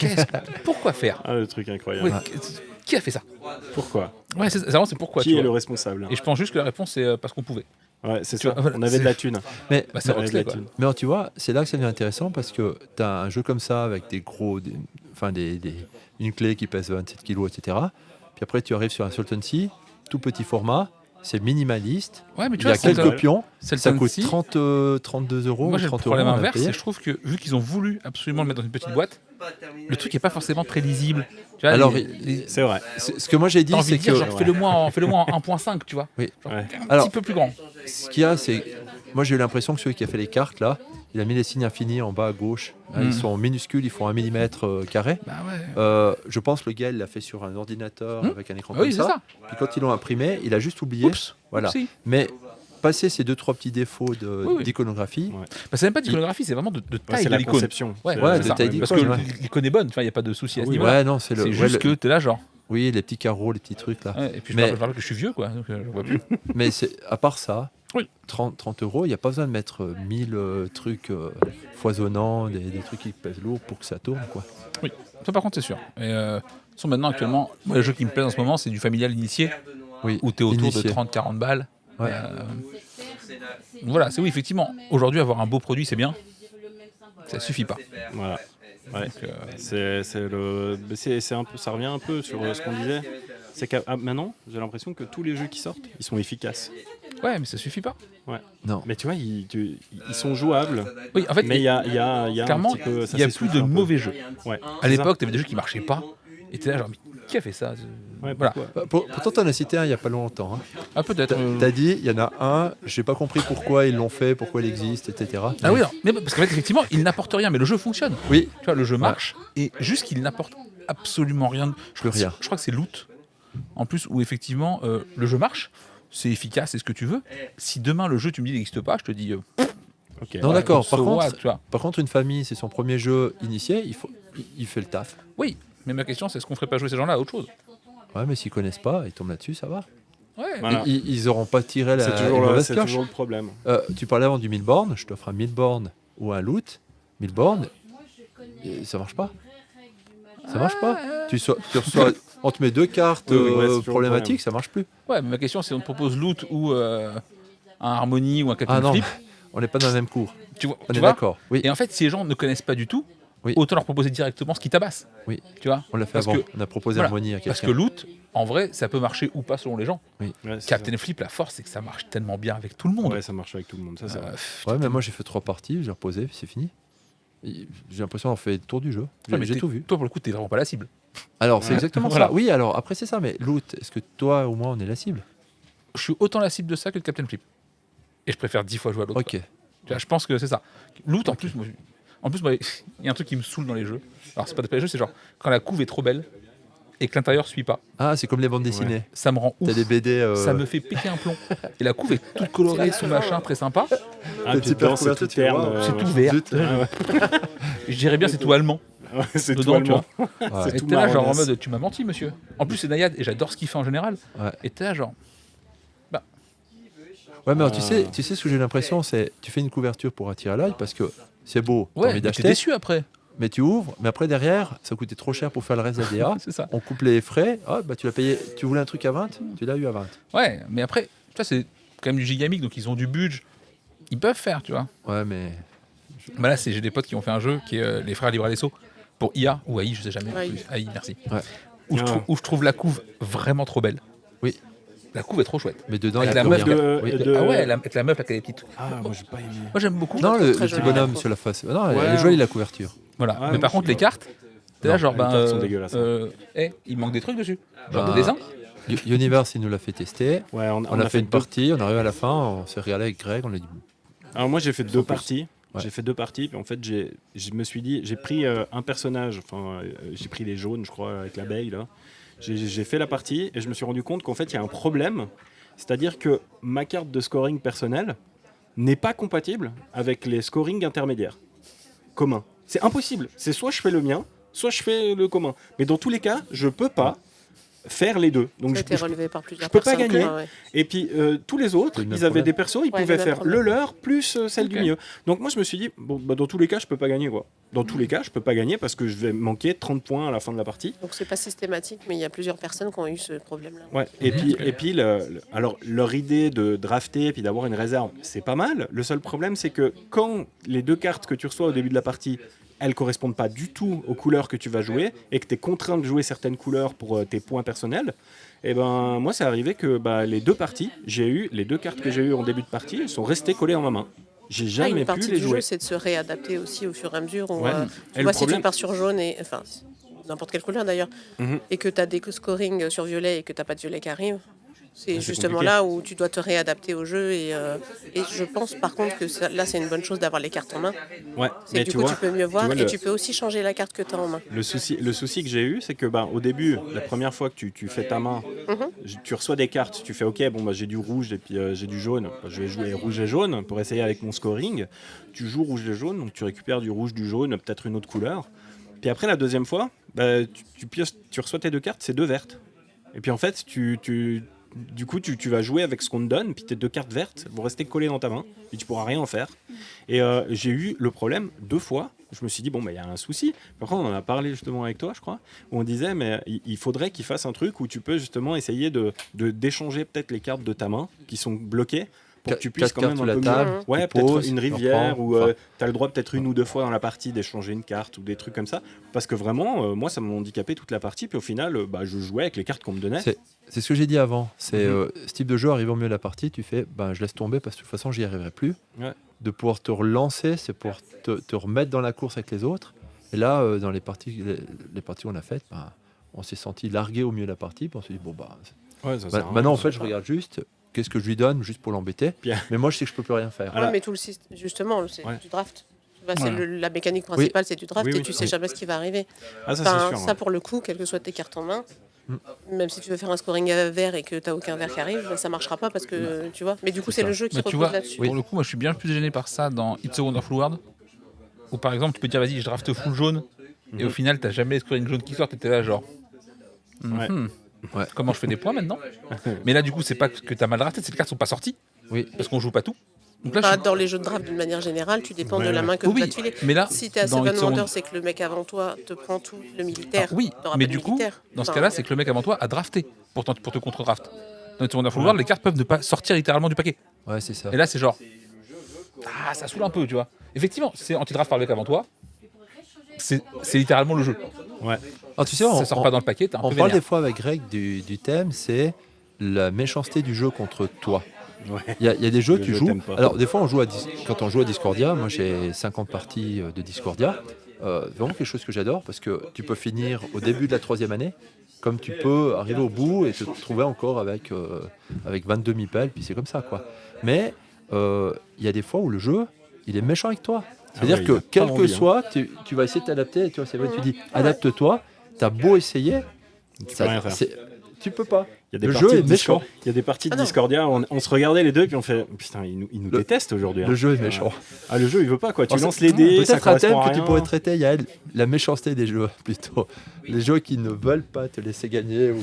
pourquoi faire?
Ah, le truc incroyable.
Ouais, qui a fait ça?
Pourquoi?
Ouais, vraiment, c'est pourquoi.
Qui
tu
est le
vois.
responsable?
Et je pense juste que la réponse, c'est parce qu'on pouvait.
Ouais, c'est
Tu
ça.
vois, voilà,
On avait de la
c'est-
thune.
Mais,
Bah, c'est
On avait de la
Roxley, quoi.
thune.
mais alors, tu vois, c'est là que ça devient intéressant parce que tu as un jeu comme ça avec une clé qui pèse 27 kg, etc. Puis après, tu arrives sur un Sultan Sea, tout petit format, c'est minimaliste.
Ouais, mais tu
Il y a
vois, c'est
quelques pions, ça
Sultan
coûte
Sea.
32 euros.
Moi, j'ai le
30
problème
euros, on a
inverse,
payé.
c'est je trouve que vu qu'ils ont voulu absolument le mettre dans une petite boîte, le truc n'est pas forcément très lisible. Tu vois,
Alors,
C'est vrai.
ce que moi j'ai dit,
t'as envie
c'est
de dire,
que
genre, fais-le-moi en 1.5, tu vois.
Oui.
Genre,
Ouais.
un
Alors,
petit peu plus grand.
ce qu'il y a, c'est. Moi, j'ai eu l'impression que celui qui a fait les cartes, là, il a mis les signes infinis en bas à gauche. Hein, Ils sont minuscules, ils font 1 mm carré.
Bah ouais.
Je pense que le gars, il l'a fait sur un ordinateur avec un écran
Ah oui,
comme
c'est ça.
Puis quand ils l'ont imprimé, il a juste oublié.
Oups.
Voilà.
Oupsie.
Mais passer ces 2-3 petits défauts
Oui.
d'iconographie,
Ouais.
Bah, c'est même pas d'iconographie, c'est vraiment de
Ouais,
taille
c'est
de
la
l'icône.
conception.
Ouais,
C'est-
Ouais,
c'est
de
ça.
taille
Parce
d'icône,
que
ouais.
l'icône est bonne, tu vois, il n'y a pas de souci à ce
Oui,
niveau-là.
ouais, non, c'est le.
C'est
ouais,
juste que t'es là, genre.
Oui, les petits carreaux, les petits trucs là.
Ouais, et puis je
Mais-
parle que je suis vieux, quoi. Donc je vois plus.
Mais à part ça,
Oui.
30 euros, il n'y a pas besoin de mettre 1000 trucs foisonnants, des trucs qui pèsent lourd pour que ça tourne, quoi.
Ça, par contre, c'est sûr. Et sont maintenant, actuellement, moi, le jeu qui me plaît en ce moment, c'est du familial initié,
Oui.
où t'es autour
Initié.
de 30-40 balles.
Ouais.
Voilà, c'est oui, effectivement. Aujourd'hui, avoir un beau produit, c'est bien. Ça suffit pas.
Voilà. Ouais.
Donc,
C'est un peu, ça revient un peu sur ce qu'on disait. C'est qu'à maintenant, j'ai l'impression que tous les jeux qui sortent, ils sont efficaces.
ouais, mais ça suffit pas.
Non.
Mais tu vois, ils sont jouables.
Oui, en fait,
Mais il y a
clairement,
un petit peu, ça
il y a plus
s'essouffle
de
un peu.
mauvais jeux.
Ouais.
À l'époque, t'avais des jeux qui marchaient pas. Et t'es là, genre, mais qui a fait ça?
Ouais,
Voilà.
pourquoi
Pourtant, t'en as cité un il n'y a pas longtemps. Hein.
Ah, peut-être.
T'as dit, il y en a un, j'ai pas compris pourquoi ils l'ont fait, pourquoi il existe, etc.
Ah oui, non. Mais parce qu'en fait, effectivement, il n'apporte rien, mais le jeu fonctionne.
Oui,
Tu vois, le jeu marche, et juste qu'il n'apporte absolument rien.
Plus rien.
Je crois que c'est Loot, en plus, où effectivement, le jeu marche, c'est efficace, c'est ce que tu veux. Si demain, le jeu, tu me dis, il n'existe pas, je te dis...
Ok.
Non, d'accord. Par
so what,
contre,
tu vois.
par contre, une famille, c'est son premier jeu initié, il fait le taf.
Oui, mais ma question, c'est est-ce qu'on ferait pas jouer ces gens-là à autre chose?
Ouais, mais s'ils connaissent pas, ils tombent là-dessus, ça va.
Ouais.
Voilà.
Ils auront pas tiré
C'est
la
toujours,
une mauvaise
c'est
pioche.
toujours le problème.
Tu parlais avant du 1000 bornes, je t'offre un 1000 bornes ou un loot. 1000 bornes, et ça marche pas. Ça marche pas. Tu reçois, on te met 2 cartes
Oui, oui, ouais, c'est toujours le
problématiques, ça marche plus.
Ouais, mais ma question, c'est on te propose Loot ou un Harmony ou un Captain
Ah non,
Flip.
on n'est pas dans le même cours.
Tu vois,
On
tu
est
vois.
d'accord. Oui,
Et en fait, si les gens ne connaissent pas du tout,
Oui.
autant leur proposer directement ce qui tabasse.
Oui.
Tu vois.
on l'a fait
Parce
avant.
que-
On a proposé
voilà,
Harmonie à
Parce que
quelqu'un.
Loot, en vrai, ça peut marcher ou pas selon les gens.
Ouais, c'est
Captain Flip, la force, c'est que ça marche tellement bien avec tout le
ça.
monde.
Ouais, ça marche avec tout le monde. Ça, c'est vrai.
Ouais, mais moi j'ai fait 3 parties, j'ai reposé, puis c'est fini. J'ai l'impression d'avoir fait le tour du jeu.
Ouais, mais
J'ai
t'es-
tout vu.
Toi, pour le coup, t'es vraiment pas la cible.
Alors, c'est exactement
Voilà.
ça. Oui, alors après, c'est ça, mais Loot, est-ce que toi ou moi on est la cible?
Je suis autant la cible de ça que le Captain Flip. Et je préfère 10 fois jouer à l'autre.
Ok.
Tu vois, je pense que c'est ça. Loot, en plus, moi, il y a un truc qui me saoule dans les jeux. Alors, c'est pas des jeux, c'est genre quand la couve est trop belle et que l'intérieur suit pas,
Ah, c'est comme les bandes dessinées.
ça me rend ouf.
T'as des BD.
Ça me fait péter un plomb. Et la couve est toute colorée, son machin, très sympa.
Ah,
T'as
puis
super
dedans, c'est
couverture,
tout
tu fais,
terne.
waouh.
C'est tout vert.
Zut.
Je dirais bien c'est tout allemand.
Ouais, c'est tout
Dedans, tu
allemand.
vois.
Ouais.
Et
tout
t'es là, genre en
marronasse.
mode, tu m'as menti, monsieur. En plus, c'est Nayad et j'adore ce qu'il fait en général.
Ouais.
Et t'es là, genre,
Ouais, mais alors, tu sais ce que j'ai l'impression, c'est tu fais une couverture pour attirer l'œil parce que c'est beau, t'as
ouais,
envie
mais t'es
d'acheter,
déçu après.
mais tu ouvres, mais après derrière, ça coûtait trop cher pour faire le reste d'ADA.
C'est ça.
On coupe les frais, ah, bah tu l'as payé, tu voulais un truc à 20, tu l'as eu à 20.
Ouais, mais après, tu vois, c'est quand même du gigamic, donc ils ont du budget. Ils peuvent faire, tu vois.
Ouais, mais
Bah là, j'ai des potes qui ont fait un jeu qui est les frères Libralesso pour IA ou AI, je sais jamais.
AI.
AI, merci.
Ouais.
Ah.
Où je trouve la couve vraiment trop belle.
Oui.
La couve est trop chouette.
mais dedans, il
Avec
y a
la
plus
meuf
rien.
de-
Oui.
de-
Ah ouais, avec la meuf, avec les petites.
Ah, moi, j'ai pas aimé.
Moi, j'aime beaucoup.
Non, le
Très
petit
joli.
bonhomme sur la face. Non, elle
Ouais.
est jolie la couverture.
Voilà.
Ouais,
mais
moi,
par
je
contre,
sais
les
pas.
cartes, t'es là,
Non,
genre,
les cartes sont
ben.
dégueulasses.
Il manque des trucs dessus. Genre
Bah,
des dessins.
Universe, il nous l'a fait tester.
Ouais,
On a fait une partie, on est arrivé à la fin, on s'est régalé avec Greg, on a dit
Alors moi j'ai fait deux
plus.
parties.
Ouais.
J'ai fait 2 parties, puis en fait je me suis dit, j'ai pris un personnage, enfin j'ai pris les jaunes je crois avec l'abeille là. J'ai fait la partie et je me suis rendu compte qu'en fait il y a un problème, c'est-à-dire que ma carte de scoring personnel n'est pas compatible avec les scorings intermédiaires communs. C'est impossible, c'est soit je fais le mien, soit je fais le commun. Mais dans tous les cas, je peux pas faire les deux. Donc
Ça a été relevé par plusieurs
je peux pas
personnes.
gagner.
Ouais.
Et puis tous les autres,
C'est le même
ils avaient
problème.
des persos, ils
Ouais,
pouvaient
le même
faire
problème.
le leur plus celle du
Ok.
milieu. Donc moi je me suis dit, bon, bah, dans tous les cas, je peux pas gagner quoi. Dans tous les cas, je peux pas gagner parce que je vais manquer 30 points à la fin de la partie.
Donc c'est pas systématique, mais il y a plusieurs personnes qui ont eu ce problème-là.
Ouais. Et puis alors leur idée de drafter et puis d'avoir une réserve, c'est pas mal. Le seul problème, c'est que quand les deux cartes que tu reçois au début de la partie, elles correspondent pas du tout aux couleurs que tu vas jouer et que tu es contraint de jouer certaines couleurs pour tes points personnels, et ben moi c'est arrivé que les deux parties, les deux cartes que j'ai eues en début de partie, elles sont restées collées en ma main. J'ai jamais
Une
pu
partie
les
du
jouer.
jeu, c'est de se réadapter aussi au fur et à mesure. Où,
Ouais.
tu
Et
vois,
le
si
problème-
tu pars sur jaune, et enfin n'importe quelle couleur d'ailleurs,
Mhm.
et que tu as des scoring sur violet et que tu n'as pas de violet qui arrive, c'est
c'est
justement
compliqué.
là où tu dois te réadapter au jeu. Et je pense par contre que là, c'est une bonne chose d'avoir les cartes en main.
Ouais.
C'est
Mais
que du
tu
coup,
vois,
tu peux mieux voir
vois,
et tu peux aussi changer la carte que tu as en main.
le souci que j'ai eu, c'est que au début, la première fois que tu fais ta main, tu reçois des cartes, tu fais ok, j'ai du rouge et puis j'ai du jaune, je vais jouer rouge et jaune pour essayer avec mon scoring. Tu joues rouge et jaune, donc tu récupères du rouge, du jaune, peut-être une autre couleur. Puis après la deuxième fois, tu reçois tes deux cartes, c'est deux vertes. Et puis en fait, du coup, tu vas jouer avec ce qu'on te donne, puis tes deux cartes vertes vont rester collées dans ta main, et tu pourras rien en faire. Et j'ai eu le problème 2 fois. Je me suis dit, il y a un souci. Après, on en a parlé justement avec toi, je crois, où on disait, mais il faudrait qu'il fasse un truc où tu peux justement essayer d'échanger peut-être les cartes de ta main qui sont bloquées pour que tu puisses
4
quand même
cartes sous
un
la
peu
table,
mieux. Ouais,
tu
peut-être
poses,
une
tu
rivière,
reprends,
ou
enfin.
tu as le droit peut-être 1 ou 2 fois dans la partie d'échanger une carte ou des trucs comme ça. Parce que vraiment, moi, ça m'a handicapé toute la partie. Puis au final, je jouais avec les cartes qu'on me donnait.
C'est ce que j'ai dit avant. C'est ce type de jeu arrive au milieu de la partie, tu fais, je laisse tomber parce que de toute façon, j'y arriverai plus.
Ouais.
De pouvoir te relancer, c'est pour te remettre dans la course avec les autres. Et là, dans les parties qu'on a faites, on s'est senti largué au milieu de la partie. Puis on s'est dit,
Ouais, ça sert à rien.
maintenant, en fait, je regarde juste qu'est-ce que je lui donne, juste pour l'embêter.
Bien.
Mais moi, je sais que je peux plus rien faire.
Voilà.
Ouais, mais tout le système, justement, c'est
Ouais.
du draft. C'est
Voilà.
la mécanique principale, c'est du draft,
Oui,
et
oui.
tu sais jamais ce qui va arriver.
Ah, ça,
Enfin,
c'est sûr.
ça, pour le coup, quelles que soient tes cartes en main, même si tu veux faire un scoring vert et que tu n'as aucun vert qui arrive, ça marchera pas parce que tu vois. Mais du coup, c'est le jeu qui
Mais tu
repose
vois,
là-dessus.
pour le coup, moi je suis bien plus gêné par ça dans It's a Wonderful World, où par exemple tu peux dire vas-y, je draft full jaune, et au final t'as jamais les scoring jaune qui sortent, et t'es là genre.
Ouais.
Ouais.
Comment je fais des points maintenant? Mais là, du coup, c'est pas que t'as mal drafté, c'est que les cartes sont pas sorties,
Oui.
parce qu'on joue pas tout. Donc là, je
Enfin,
suis-
dans les jeux de draft, d'une manière générale, tu dépends
Ouais,
de la
ouais.
main que
Oui,
tu vas
oui,
te filer.
mais là,
Si tu es à
dans
Seven
It's a
Wonders,
Wonder-
c'est que le mec avant toi te prend tout le militaire.
oui,
t'auras
mais
pas de
du coup,
militaire.
dans ce
Enfin,
cas-là, c'est que le mec avant toi a drafté pour te contre-draft. Dans It's a Wonderful World, les cartes peuvent ne pas sortir littéralement du paquet.
Ouais, c'est ça.
Et là, c'est genre. Ah, ça saoule un peu, tu vois. Effectivement, c'est anti-draft par le mec avant toi. C'est littéralement le jeu.
Ouais.
Ah, tu sais,
Ça sort pas dans le paquet, t'es un
on
peu
parle
vénère.
des fois avec Greg du thème, c'est la méchanceté du jeu contre toi.
Ouais.
Il y a des jeux,
Le
tu
jeu
joues.
t'aime pas.
Alors, des fois, quand on joue à Discordia, moi j'ai 50 parties de Discordia. Vraiment quelque chose que j'adore parce que tu peux finir au début de la 3e année, comme tu peux arriver au bout et te trouver encore avec 22 meeples, puis c'est comme ça, quoi. Mais il y a des fois où le jeu, il est méchant avec toi. C'est-à-dire
ouais, il
que
a pas
quel que
envie, hein.
soit, tu vas essayer de t'adapter. Tu vois, c'est vrai, tu dis adapte-toi. T'as beau essayer,
Tu peux rien faire.
tu peux pas.
Il y a des
Le
parties
jeu est
de
méchant.
Il y a des parties de
Ah non.
Discordia, on se regardait les deux, puis on fait putain, il nous
Le-
déteste aujourd'hui. hein.
Le jeu est méchant.
Ah, le jeu il veut pas quoi. Tu
Alors,
lances
c'est-
les dés, ça
Peut-être un thème
correspond à
que tu
rien.
pourrais traiter, Yael, la méchanceté des jeux, plutôt. Les jeux qui ne veulent pas te laisser gagner ou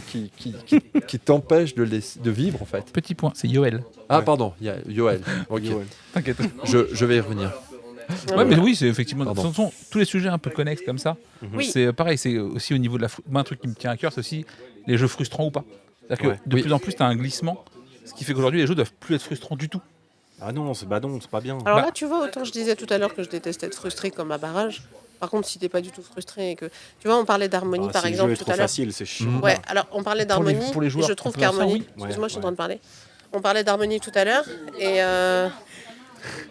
qui t'empêchent de vivre, en fait.
Petit point, c'est Yoel.
Ah,
Ouais.
pardon, il y a Yoel. Ok.
Ouais.
T'inquiète.
Je vais y revenir.
Ouais, mais oui, c'est effectivement. De
Pardon.
toute façon, tous les sujets un peu connexes comme ça,
Oui.
c'est pareil, c'est aussi au niveau de la. Moi, un truc qui me tient à cœur, c'est aussi les jeux frustrants ou pas. C'est-à-dire
Ouais.
que de
Oui.
plus en plus, tu as un glissement, ce qui fait qu'aujourd'hui, les jeux doivent plus être frustrants du tout.
Ah non, c'est pas bien.
Alors
Bah-
là, tu vois, autant je disais tout à l'heure que je détestais être frustré comme à barrage. Par contre, si t'es pas du tout frustré et que. Tu vois, on parlait d'harmonie
Ah,
par
si le jeu
exemple
est
tout
trop
à l'heure.
facile, c'est chiant.
Mhm.
Ouais, alors on parlait
Pour les-
d'harmonie.
pour les joueurs,
et je
on
trouve
peut faire ça,
qu'harmonie.
oui.
Excuse-moi, je suis en
Ouais.
train de parler. On parlait d'harmonie tout à l'heure. Et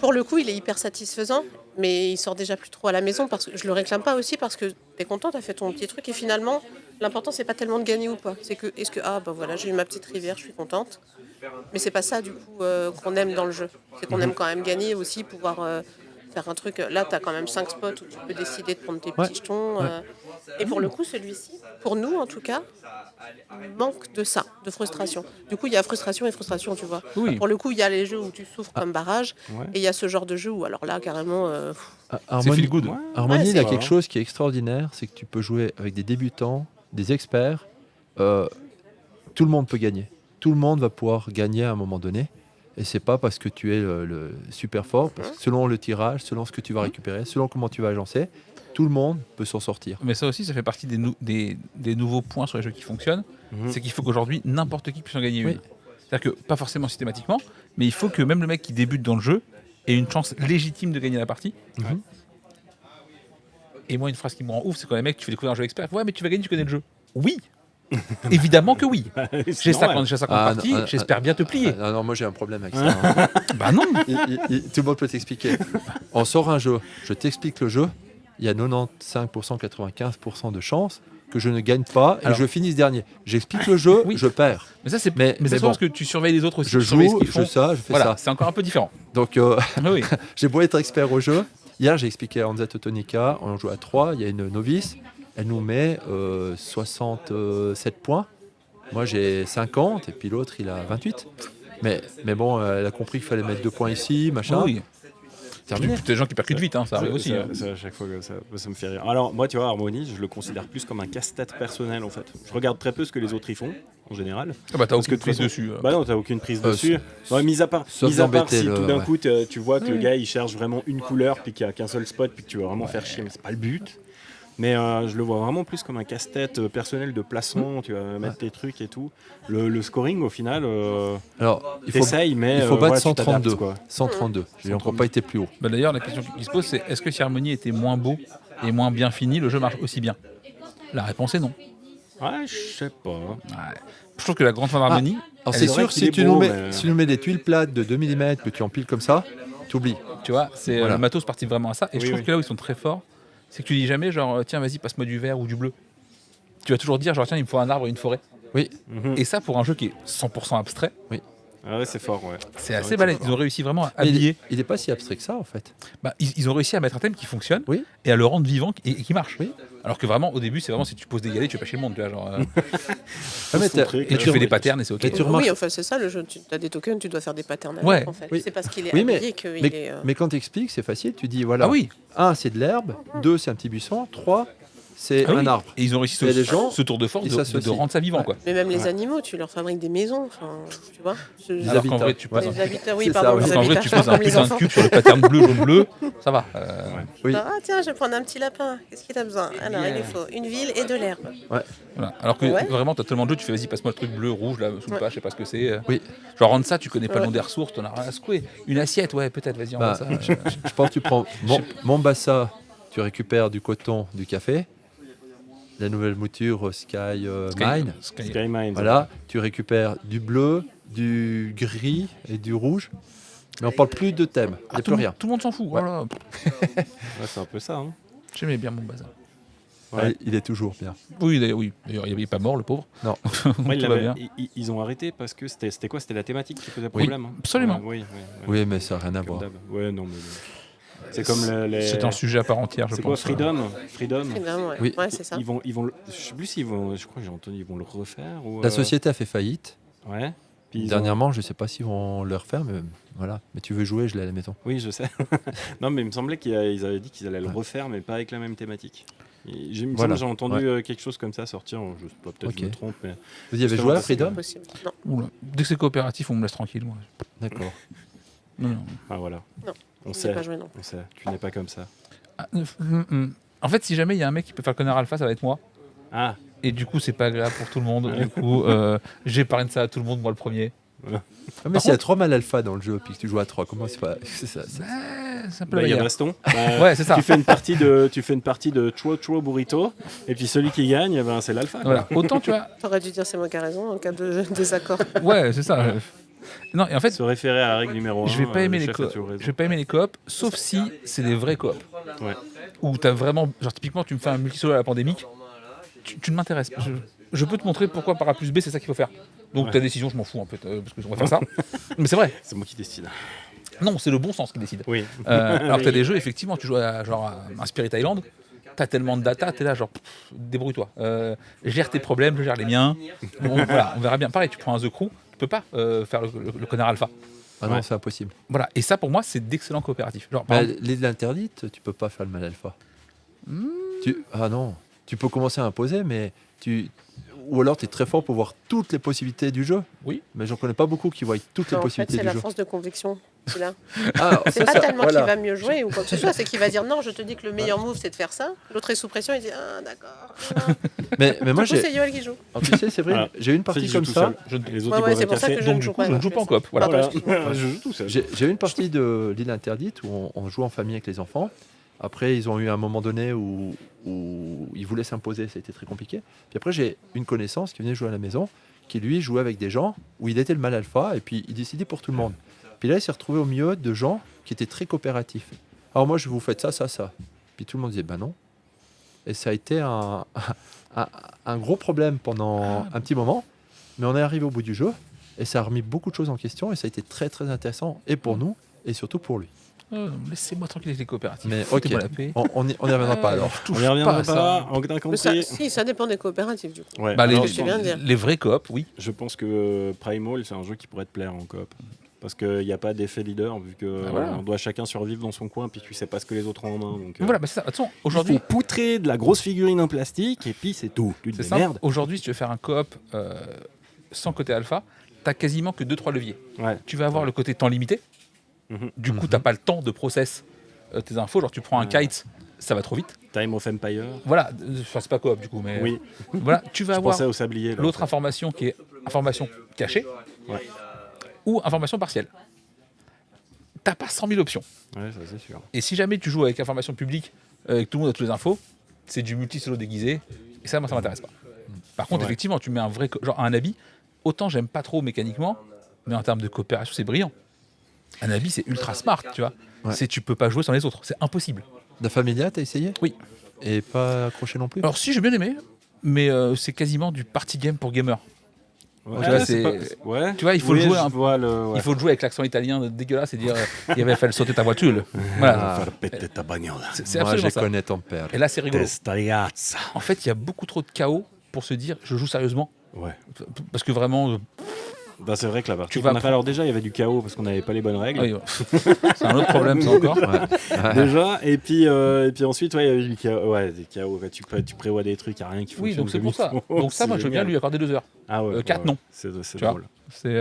pour le coup, il est hyper satisfaisant. Mais il sort déjà plus trop à la maison parce que je le réclame pas aussi parce que t'es content, t'as fait ton petit truc. Et finalement, l'important, c'est pas tellement de gagner ou pas. C'est que, voilà, j'ai eu ma petite rivière, je suis contente. Mais c'est pas ça, du coup, qu'on aime dans le jeu. C'est qu'on aime quand même gagner aussi, pouvoir faire un truc. Là, tu as quand même 5 spots où tu peux décider de prendre tes petits jetons. Et pour le coup, celui-ci, pour nous en tout cas, manque de ça, de frustration. Du coup, il y a frustration et frustration, tu vois.
Oui.
Pour le coup, il y a les jeux où tu souffres comme barrage.
Ouais.
Et il y a ce genre de jeu où, alors là, carrément.
C'est feel good.
Ouais.
Harmony,
Ouais,
il y a
c'est
quelque
vrai.
chose qui est extraordinaire, c'est que tu peux jouer avec des débutants, des experts. tout le monde peut gagner. Tout le monde va pouvoir gagner à un moment donné. Et c'est pas parce que tu es le super fort, parce que selon le tirage, selon ce que tu vas récupérer, selon comment tu vas agencer, tout le monde peut s'en sortir.
Mais ça aussi, ça fait partie des nouveaux points sur les jeux qui fonctionnent. C'est qu'il faut qu'aujourd'hui, n'importe qui puisse en gagner
Oui.
une. C'est-à-dire que, pas forcément systématiquement, mais il faut que même le mec qui débute dans le jeu ait une chance légitime de gagner la partie.
Mhm.
Et moi, une phrase qui me rend ouf, c'est quand les mecs, tu fais découvrir un jeu expert. Ouais, mais tu vas gagner, tu connais le jeu. Oui. Évidemment que oui. J'ai 50 parties, j'espère bien te plier.
Non, moi j'ai un problème avec ça. Hein.
Bah non.
Tout le monde peut t'expliquer. On sort un jeu, je t'explique le jeu, il y a 95%, 95% de chances que je ne gagne pas et que je finisse dernier. J'explique le jeu,
Oui.
je perds.
Mais ça, c'est
Mais
c'est
bon.
parce que tu surveilles les autres aussi.
Je
tu surveilles ce
joue,
qu'ils font.
je fais
Voilà,
ça.
c'est encore un peu différent.
Donc
Oui.
j'ai beau être expert au jeu. Hier, j'ai expliqué à Anza Teutonica, on joue à 3, il y a une novice, elle nous met 67 points. Moi, j'ai 50 et puis l'autre, il a 28. Mais bon, elle a compris qu'il fallait mettre 2 points ici, machin.
Oui.
Terminé.
Puis des gens qui percutent vite, hein, ça arrive aussi. hein.
À chaque fois que ça me fait rire. Alors moi, tu vois, Harmony, je le considère plus comme un casse-tête personnel en fait. Je regarde très peu ce que les autres y font en général.
Ah bah t'as
Parce que
aucune
de
prise
toute façon-
dessus.
Bah non, t'as aucune prise dessus. Ouais, mis à part
sauf
si
d'embêter
tout d'un
ouais.
coup tu vois que le gars il cherche vraiment une couleur puis qu'il n'y a qu'un seul spot puis que tu veux vraiment faire chier, mais c'est pas le but. Mais je le vois vraiment plus comme un casse-tête personnel de placement, tu vas mettre tes trucs et tout. Le scoring au final,
Alors, il faut
t'essayes, mais
battre
voilà, tu
132.
t'adaptes, quoi.
132. Je n'ai encore pas été plus haut.
Bah d'ailleurs, la question qui se pose, c'est est-ce que si Harmony était moins beau et moins bien fini, le jeu marche aussi bien? La réponse est non.
Ouais, je sais pas.
Ouais. Je trouve que la grande fin d'Harmony,
Alors,
elle
c'est
est
sûr,
vrai qu'il
si
est
tu,
beau,
nous mets,
mais-
si tu nous mets des tuiles plates de 2 mm que tu empiles comme ça, t'oublies.
tu vois, c'est
Voilà.
le matos parti vraiment à ça. Et je
Oui,
trouve
oui.
que là où ils sont très forts, c'est que tu dis jamais genre tiens vas-y passe-moi du vert ou du bleu. Tu vas toujours dire genre tiens il me faut un arbre et une forêt.
Oui,
Mhm.
Et ça pour un jeu qui est 100% abstrait,
Ah ouais, c'est fort, ouais.
c'est
vrai
assez
que
balèze.
c'est
Ils ont réussi vraiment à
mais
habiller.
il n'est pas si abstrait que ça en fait.
Bah, ils ont réussi à mettre un thème qui fonctionne
Oui.
et à le rendre vivant et qui marche.
Oui.
Alors que vraiment au début c'est vraiment si tu poses des galets tu vas pas chez le monde. Tu vois, genre,
Ah, mais
Son
t'as-
truc,
et tu
ouais.
fais des patterns et c'est ok.
Mais tu remarques-
Oui, enfin c'est ça le jeu. Tu as des tokens, tu dois faire des patterns avec,
Ouais.
en fait.
Oui.
C'est parce qu'il est
Oui, mais-
habillé qu'il
mais,
est.
mais quand tu expliques, c'est facile. Tu dis voilà,
Ah oui.
1 c'est de l'herbe, 2 c'est un petit buisson, 3 c'est
Ah oui.
un arbre.
Et ils ont réussi
Et les gens,
ce tour de force
ils
de
s'associent.
rendre ça vivant
Ouais.
quoi.
Mais même les
Ouais.
animaux, tu leur fabriques des maisons. Enfin, tu vois.
Les
Alors qu'en
habitats.
vrai, tu
Ouais.
poses
Les habitants, oui,
C'est ça,
pardon.
oui.
Les
En vrai,
habitants,
tu
je
poses
parle
un
comme les
putain de
enfants.
cube sur le pattern bleu, jaune, bleu, ça va.
Oui.
Ah tiens, je vais prendre un petit lapin. Qu'est-ce qu'il a besoin? Alors il lui faut une ville et de l'herbe.
Voilà. Alors que
Ouais.
vraiment, t'as tellement de jeux, tu fais vas-y, passe-moi le truc bleu, rouge, là, sous le
Ouais.
pas, je sais pas ce que c'est.
Oui.
Genre, rendre ça, tu connais pas le
Ouais.
nom des ressources, t'en as rien à secouer. Une assiette, ouais, peut-être, vas-y,
Bah,
envoie ça.
Je pense que tu prends Mombasa, tu récupères du coton, du café. La nouvelle mouture Sky Mine.
Skymine.
Voilà, tu récupères du bleu, du gris et du rouge. Mais on parle plus de thème. Il n'y a plus rien.
Tout le monde s'en fout.
Ouais.
Voilà.
Ouais, c'est un peu ça. Hein.
J'aimais bien mon bazar.
Ouais.
Ah, il est toujours bien.
Oui, d'ailleurs, oui. D'ailleurs, il n'est pas mort, le pauvre.
Non.
Moi,
Tout va bien.
ils ont arrêté parce que c'était quoi? C'était la thématique qui posait
Oui,
problème. hein.
absolument.
Ouais, oui,
Oui, mais ça n'a rien à
comme
voir.
d'hab. Ouais, non, mais c'est comme les.
C'est un sujet à part entière, je
C'est
pense.
quoi, Freedom? Freedom.
Évidemment, ouais.
Oui.
Ouais, c'est ça.
Ils vont, je sais plus s'ils vont. Je crois que j'ai entendu, ils vont le refaire. Ou,
La société a fait faillite.
Ouais. Puis ils ont-
Dernièrement, je ne sais pas s'ils vont le refaire, mais voilà. Mais tu veux jouer, je l'ai à la maison.
Oui, je sais. Non, mais il me semblait qu'ils avaient dit qu'ils allaient le refaire, mais pas avec la même thématique. Il me
Voilà.
semble que j'ai entendu
Ouais.
quelque chose comme ça sortir. Je sais pas, peut-être
Ok.
je me trompe, mais
Vous y avez
Justement,
joué à
c'est
Freedom?
Possible. Non.
Oula. Dès que c'est coopératif, on me laisse tranquille. Moi.
D'accord.
Non, non.
ah voilà.
Non,
On
je
sait,
n'ai pas joué, non.
on sait. Tu n'es pas comme ça.
Ah, En fait, si jamais il y a un mec qui peut faire le connard alpha, ça va être moi.
Ah,
Et du coup, c'est pas agréable pour tout le monde. Du coup, j'épargne ça à tout le monde, moi le premier.
Ah, mais s'il y a 3 mal alpha dans le jeu, puis que tu joues à 3, comment c'est pas. C'est ça,
C'est un peu
bah,
la
il y a
bagarre.
Baston.
Ouais, c'est ça.
Tu fais une partie de Chuo Burrito, et puis celui qui gagne, eh ben, c'est l'alpha. quoi.
Voilà. Autant, tu vois.
T'aurais dû dire c'est moi qui ai raison en cas de désaccord.
Ouais, c'est ça. Non, et en fait,
Se référer à la règle numéro 1.
je vais pas aimer les coops. Je vais pas aimer les coops, sauf si c'est des vrais coops.
Ouais.
Où t'as vraiment, genre typiquement, tu me fais un multisolo à la pandémique, tu ne m'intéresses pas. Je peux te montrer pourquoi par A plus B c'est ça qu'il faut faire. Donc
Ouais.
ta décision, je m'en fous un peu, parce qu'on va faire ça. Mais c'est vrai.
C'est moi qui décide.
Non, c'est le bon sens qui décide.
Oui.
Alors que t'as des jeux, effectivement, tu joues à genre à un Spirit Island, t'as tellement de data, t'es là genre débrouille-toi. Gère tes problèmes, je gère les miens. Bon, voilà, on verra bien. Pareil, tu prends un The Crew, tu peux pas faire le connard alpha.
Ah non,
Ouais.
c'est impossible.
Voilà, et ça pour moi c'est d'excellents coopératifs. Genre, par
Bah,
exemple,
l'île interdite, tu peux pas faire le mal alpha. Ah non, tu peux commencer à imposer, mais ou alors tu es très fort pour voir toutes les possibilités du jeu.
Oui.
Mais j'en connais pas beaucoup qui voient toutes les
En fait,
possibilités
c'est
du
la
jeu.
force de conviction qu'il a.
Ah,
C'est pas tellement
voilà.
qu'il va mieux jouer ou quoi que ce soit, c'est qu'il va dire non, je te dis que le meilleur move c'est de faire ça. L'autre est sous pression, il dit ah d'accord.
Mais moi,
Du coup, c'est Yoel qui joue.
alors, tu sais, c'est vrai,
Voilà.
j'ai eu une
Fred,
partie
il joue
comme
tout
ça.
seul. Les autres,
Ouais,
ils
ouais,
boivent
c'est
un
pour ça
café.
que je
Donc
ne
du
joue
coup,
pas.
je ne joue pas en coop. Voilà.
Pardon,
Voilà.
excuse-moi.
Je joue tout seul.
J'ai eu une partie de l'île interdite où on joue en famille avec les enfants. Après, ils ont eu un moment donné où ils voulaient s'imposer, ça a été très compliqué. Puis après, j'ai une connaissance qui venait jouer à la maison, qui lui jouait avec des gens où il était le mal alpha et puis il décidait pour tout le monde. Puis là, il s'est retrouvé au milieu de gens qui étaient très coopératifs. Alors moi, je vous fais ça, ça, ça. Puis tout le monde disait, ben non. Et ça a été un gros problème pendant un petit moment. Mais on est arrivé au bout du jeu et ça a remis beaucoup de choses en question et ça a été très, très intéressant et pour nous et surtout pour lui.
Laissez-moi tranquille avec les coopératifs.
Mais
Foutez-moi
ok.
la paix.
On y reviendra pas alors.
Je touche
On y reviendra
à ça.
pas. En d'un
Mais ça,
compris.
si, ça dépend des coopératives du coup.
Ouais,
Bah,
alors,
ce que tu viens de dire.
les vrais coops, oui.
je pense que Primal, c'est un jeu qui pourrait te plaire en coop. Parce qu'il n'y a pas d'effet leader, vu que
voilà.
on doit chacun survivre dans son coin, puis tu sais pas ce que les autres ont en main. Donc,
Voilà, bah c'est ça. De toute façon,
il
aujourd'hui,
faut poutrer de la grosse figurine en plastique, et puis c'est tout. Tu te
c'est
dis,
simple.
merde.
Aujourd'hui, si tu veux faire un coop sans côté alpha, t'as quasiment que 2-3 leviers.
Ouais.
Tu vas avoir le côté temps limité.
Mhm.
Du coup, t'as pas le temps de process tes infos. Genre, tu prends un kite, ça va trop vite.
Time of Empire.
Voilà, enfin, c'est pas coop du coup, mais
Oui,
voilà, tu vas
je
avoir
pensais au sablier. là.
l'autre information qui est information cachée
Ouais.
ou information partielle. T'as pas 100 000 options.
Ouais, ça c'est sûr.
Et si jamais tu joues avec information publique, que tout le monde a toutes les infos, c'est du multi-solo déguisé. Et ça, moi, ça m'intéresse pas. Par contre,
Ouais.
effectivement, tu mets un vrai. Genre un habit, autant j'aime pas trop mécaniquement, mais en termes de coopération, c'est brillant. Un habit, c'est ultra smart, tu vois.
Ouais.
Tu peux pas jouer sans les autres. C'est impossible.
La Familia, t'as essayé?
Oui.
Et pas accroché non plus?
Alors, si, j'ai bien aimé, mais c'est quasiment du party game pour gamers.
Ouais,
Tu vois,
c'est
c'est-
pas- ouais.
tu vois, il faut le
Oui,
jouer
je
un-
vois le- ouais.
Il faut le jouer avec l'accent italien dégueulasse et dire il avait fallu sauter ta voiture. Voilà.
Faire péter ta bagnole.
C'est
Moi,
absolument
je
ça.
connais ton père.
Et là, c'est rigolo.
Testa ragazza.
En fait, il y a beaucoup trop de chaos pour se dire je joue sérieusement.
Ouais.
Parce que vraiment,
Bah, c'est vrai que la partie
Tu vas
qu'on a fait, alors déjà il y avait du chaos parce qu'on n'avait pas les bonnes règles.
oui, c'est un autre problème, ça encore.
Déjà, et puis ensuite, ouais, il y avait du chaos. Ouais, des chaos. Ouais, tu prévois des trucs, il n'y a rien qui
Oui,
fonctionne.
donc c'est
comme
pour
il
ça.
faut.
Donc ça, moi, je veux bien
génial.
lui accorder 2 heures.
Ah ouais.
4 non.
C'est
Tu vois.
drôle.
C'est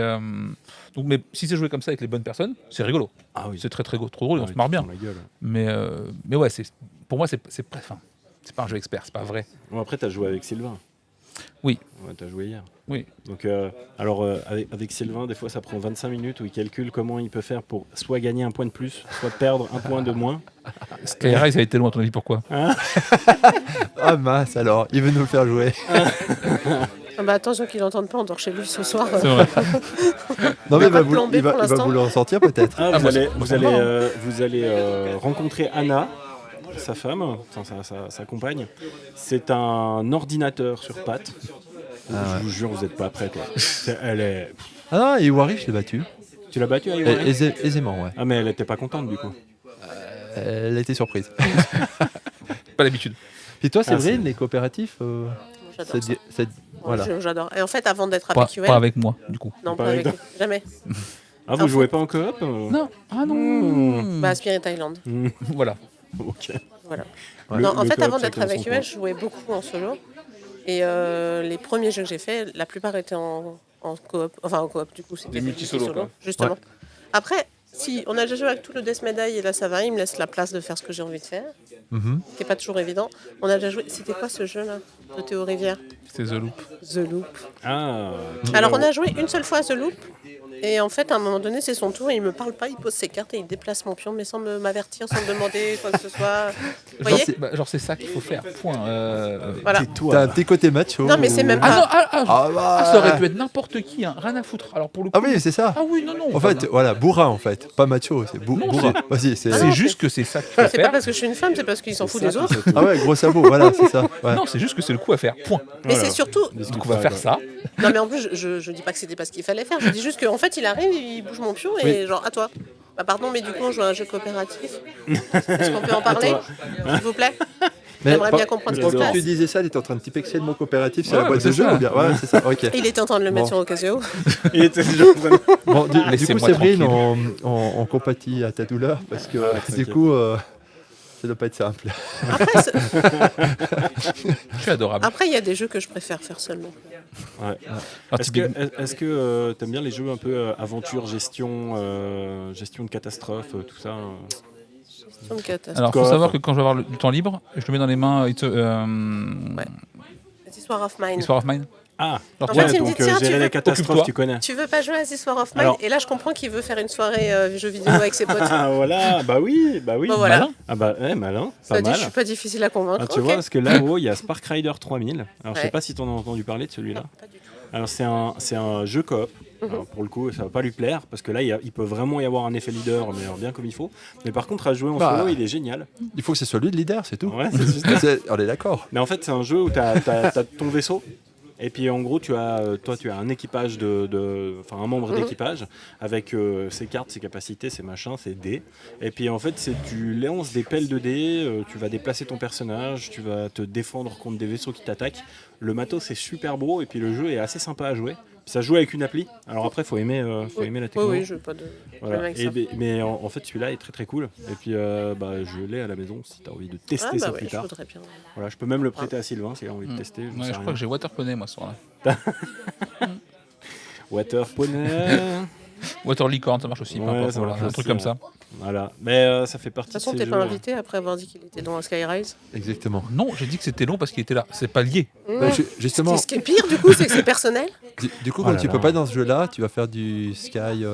donc, mais si c'est joué comme ça avec les bonnes personnes, c'est rigolo.
Ah oui.
C'est très trop drôle,
Ah
on
oui,
se marre
tu
bien.
te prends la gueule.
Mais ouais, pour moi, c'est pas un jeu expert, c'est pas vrai.
Bon, après, tu as joué avec Sylvain.
Oui.
Ouais, tu as joué hier.
Oui.
Donc, avec Sylvain, des fois, ça prend 25 minutes où il calcule comment il peut faire pour soit gagner un point de plus, soit perdre un point de moins.
Skyrise a été loin, à ton avis, pourquoi?
Ah mince alors, il veut nous le faire jouer.
Ah bah attention qu'il n'entende pas, on dort chez lui ce soir.
C'est vrai.
Non mais
va
il va,
pas
vous,
plomber
il va,
pour
il va
l'instant.
vous le ressortir peut-être.
Ah,
Ah,
vous
moi,
allez,
ça-
vous
ça
allez,
va,
vous allez rencontrer Anna, sa femme, enfin, sa compagne. C'est un ordinateur sur pattes. Je vous jure, vous n'êtes pas prête. Là. Elle est...
Ah non, et Wari, je l'ai battu.
Tu l'as battue, Aïe
Aisément, ouais.
Ah, mais elle n'était pas contente du coup.
Elle a été surprise.
Pas l'habitude.
Puis toi,
Ah,
Séverine, les coopératifs,
J'adore
ça
ça.
te dit- voilà.
J'adore. Et en fait, avant d'être
Pas,
avec Yoel,
pas avec moi, du coup.
non,
Pas
pas
avec
avec jamais.
Ah, vous
En
jouez pas en coop
Non. Ah non.
Bah, Spirit Island.
Voilà.
Ok.
Voilà.
Ouais.
Non, en
Le
fait,
coop,
avant d'être
chacun
avec
son
Yoel,
coin.
je jouais beaucoup en solo. Et les premiers jeux que j'ai faits, la plupart étaient en coop. Enfin, en coop, du coup, c'était
Des multi-solo, quoi.
justement. Après, si on a déjà joué avec tout le Death Medaille et là, ça va, il me laisse la place de faire ce que j'ai envie de faire.
Mhm.
C'est pas toujours évident. On a déjà joué. C'était quoi ce jeu-là de Théo Rivière?
C'est The Loop.
The Loop.
Ah.
Alors, on a joué une seule fois à The Loop. Et en fait, à un moment donné, c'est son tour. Il me parle pas, il pose ses cartes et il déplace mon pion, mais sans m'avertir, sans me demander quoi que ce soit. Vous voyez?
Genre, c'est ça qu'il faut faire. Point.
Voilà.
Tais-toi.
T'as un petit côté macho.
Non, mais c'est même
Ah
pas.
non,
Ah bah.
ça aurait pu être n'importe qui, hein. Rien à foutre. Alors pour le coup.
Ah oui, c'est ça.
Ah oui, non, non.
En fait, voilà, bourrin en fait, pas macho, c'est
Non,
bourrin. Vas-y, c'est.
Ah
c'est
non,
juste que c'est ça qu'il faut
C'est pas
faire.
parce que je suis une femme, c'est parce qu'ils s'en foutent des autres.
Ah ouais, gros sabot, voilà, c'est ça. Ouais.
Non, c'est juste que c'est le coup à faire. Point.
Mais
Voilà.
c'est surtout.
Donc on va faire ça.
Non, mais en plus, je dis pas que c'était pas ce qu'il fallait faire. Je dis juste qu'en fait, il arrive, il bouge mon pion et genre, à toi. Bah, pardon, mais du coup, on joue à un jeu coopératif. Est-ce qu'on peut en parler, s'il vous plaît? J'aimerais bien comprendre ce qui se
Quand tu
passe.
disais ça, t'étais en train de typexer le mot coopératif sur
Ouais,
la boîte
c'est
de jeu
ça.
ou bien Ouais, c'est ça, ok.
Il était en train de le mettre
Bon.
sur Ocasio.
Il était déjà en train de-
Bon, du coup,
Laissez-moi
Séverine,
tranquille.
on compatit à ta douleur parce que du
t'inquiète.
coup, ça doit pas être simple.
Après,
Je suis adorable.
après, il y a des jeux que je préfère faire seulement.
Ouais.
Alors,
Est-ce que t'aimes bien les jeux un peu aventure, gestion de catastrophe, tout ça
C'est une catastrophe.
Alors, faut
Quoi,
savoir
enfin.
que quand je vais avoir du temps libre, je le mets dans les mains
This War of Mine.
Histoire of Mine.
Ah,
Alors,
En
ouais,
fait, il me
donc
dit, tiens, tu
gérer
veux-
les catastrophes,
occupe-toi.
tu connais.
Tu veux pas jouer à This War of Mine?
Alors-
Et là, je comprends qu'il veut faire une soirée jeux vidéo avec ses potes.
Ah voilà, bah oui.
Bon, voilà.
Malin.
Ah bah malin,
Ça
pas
dit,
mal.
je suis pas difficile à convaincre.
Ah, tu
Ok.
vois, parce que là-haut, il y a Spark Rider 3000. Alors, je sais
Ouais.
pas si tu en as entendu parler de celui-là.
Non, pas du tout.
Alors, c'est un jeu coop. Alors, pour le coup, ça va pas lui plaire parce que là, il peut vraiment y avoir un effet leader, mais alors bien comme il faut. Mais par contre, à jouer en
Bah.
solo, il est génial.
Il faut que ce soit lui le leader, c'est tout.
Ouais, c'est juste ça.
On est d'accord.
Mais en fait, c'est un jeu où tu as ton vaisseau. Et puis en gros, tu as un équipage enfin un membre d'équipage avec ses cartes, ses capacités, ses machins, ses dés. Et puis en fait, tu lances des pelles de dés, tu vas déplacer ton personnage, tu vas te défendre contre des vaisseaux qui t'attaquent. Le matos c'est super beau et puis le jeu est assez sympa à jouer. Ça se joue avec une appli. Alors après, faut aimer la
Oui,
techno.
oui, je veux pas de problème
Voilà.
avec ça.
Mais en fait, celui-là est très très cool. Et puis je l'ai à la maison si tu as envie de tester
Ah,
ça
bah
plus
ouais, je
tard.
voudrais bien.
Voilà, je peux même le prêter à Sylvain s'il a envie de tester.
Ouais, je crois que j'ai Water Poney, moi, ce soir-là.
Water Poney.
Water Licorne, ça marche aussi. peu
Ouais,
importe,
ça
voilà,
marche
un
aussi,
truc comme
ouais.
ça.
Voilà, mais ça fait
De
partie
toute façon,
de
t'es
ces
pas
jeux.
invité après avoir dit qu'il était dans Skyrise.
Exactement.
Non, j'ai dit que c'était long parce qu'il était là. C'est pas lié.
Bah, justement,
Ce qui est pire, du coup, c'est que c'est personnel.
du coup,
Oh
comme
là
tu
là.
peux pas dans ce jeu-là, tu vas faire du Sky avec